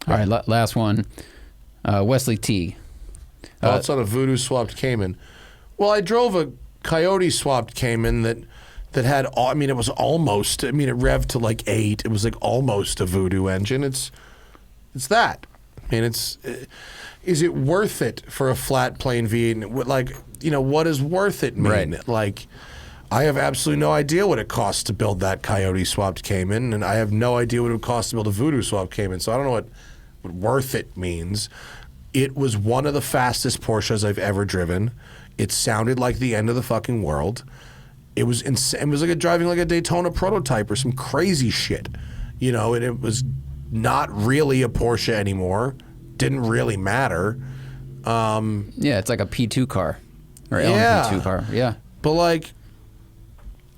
All right, last one. Wesley T. Thoughts on a Voodoo swapped Cayman? Well, I drove a Coyote swapped Cayman that had, it was almost, it revved to like 8. It was like almost a Voodoo engine. It's that. Is it worth it for a flat plane V8? Like, what does worth it mean? Right. Like, I have absolutely no idea what it costs to build that Coyote swapped Cayman, and I have no idea what it would cost to build a Voodoo swapped Cayman, so I don't know what worth it means. It was one of the fastest Porsches I've ever driven. It sounded like the end of the fucking world. It was insane. It was like driving like a Daytona prototype or some crazy shit. And it was not really a Porsche anymore. Didn't really matter. Yeah, it's like a P2 car. Or LMP2 car. Yeah. But like,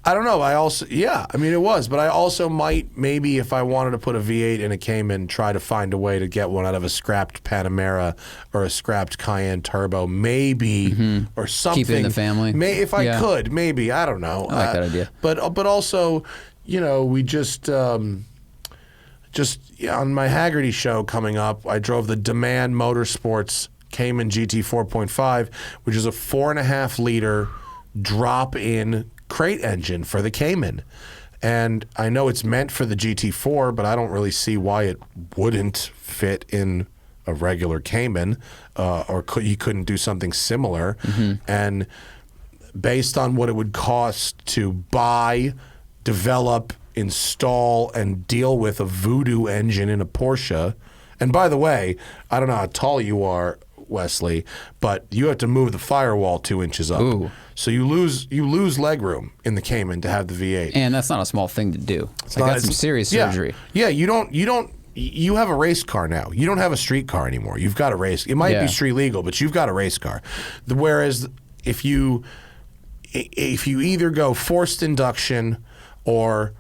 I don't know. It was. But I also might, maybe if I wanted to put a V8 in a Cayman, try to find a way to get one out of a scrapped Panamera or a scrapped Cayenne Turbo, maybe, or something. Keep it in the family. If I could, maybe. I don't know. I like that idea. But also, we just on my Haggerty show coming up, I drove the Demand Motorsports Cayman GT 4.5, which is a 4.5 liter drop-in crate engine for the Cayman. And I know it's meant for the GT4, but I don't really see why it wouldn't fit in a regular Cayman, or you couldn't do something similar. And based on what it would cost to buy, develop, install, and deal with a Voodoo engine in a Porsche. And by the way, I don't know how tall you are, Wesley, but you have to move the firewall 2 inches up. Ooh. So you lose leg room in the Cayman to have the V8. And that's not a small thing to do. That's some serious surgery. Yeah, you have a race car now. You don't have a street car anymore. You've got a race. It might be street legal, but you've got a race car. Whereas if you either go forced induction or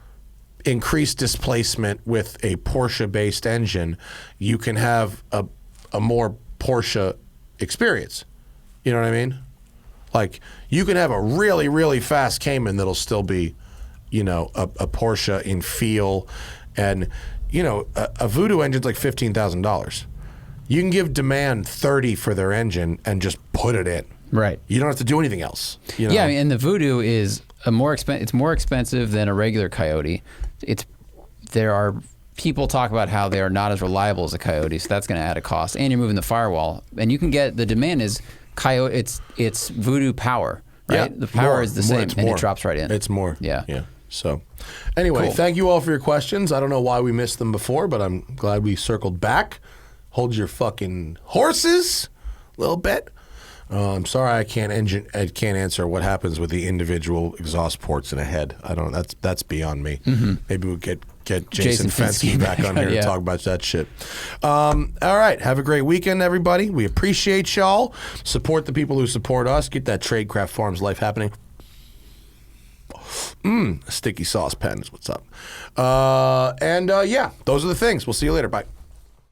increased displacement with a Porsche-based engine, you can have a more Porsche experience. You know what I mean? Like, you can have a really, really fast Cayman that'll still be, a Porsche in feel. And, a Voodoo engine's like $15,000. You can give Demand $30 for their engine and just put it in. Right. You don't have to do anything else. Yeah, and the Voodoo is it's more expensive than a regular Coyote. There are people talk about how they are not as reliable as a Coyote, so that's going to add a cost. And you're moving the firewall, and you can get the Demand is Coyote. It's Voodoo power, right? Yeah, the power is the same, and it drops right in. It's more. Yeah. So, anyway, Thank you all for your questions. I don't know why we missed them before, but I'm glad we circled back. Hold your fucking horses a little bit. I'm sorry I can't answer what happens with the individual exhaust ports in a head. I don't know. That's beyond me. Maybe we'll get Jason Fensky back on here to talk about that shit. All right. Have a great weekend, everybody. We appreciate y'all. Support the people who support us. Get that Tradecraft Farms life happening. Sticky sauce pen is what's up. Those are the things. We'll see you later. Bye.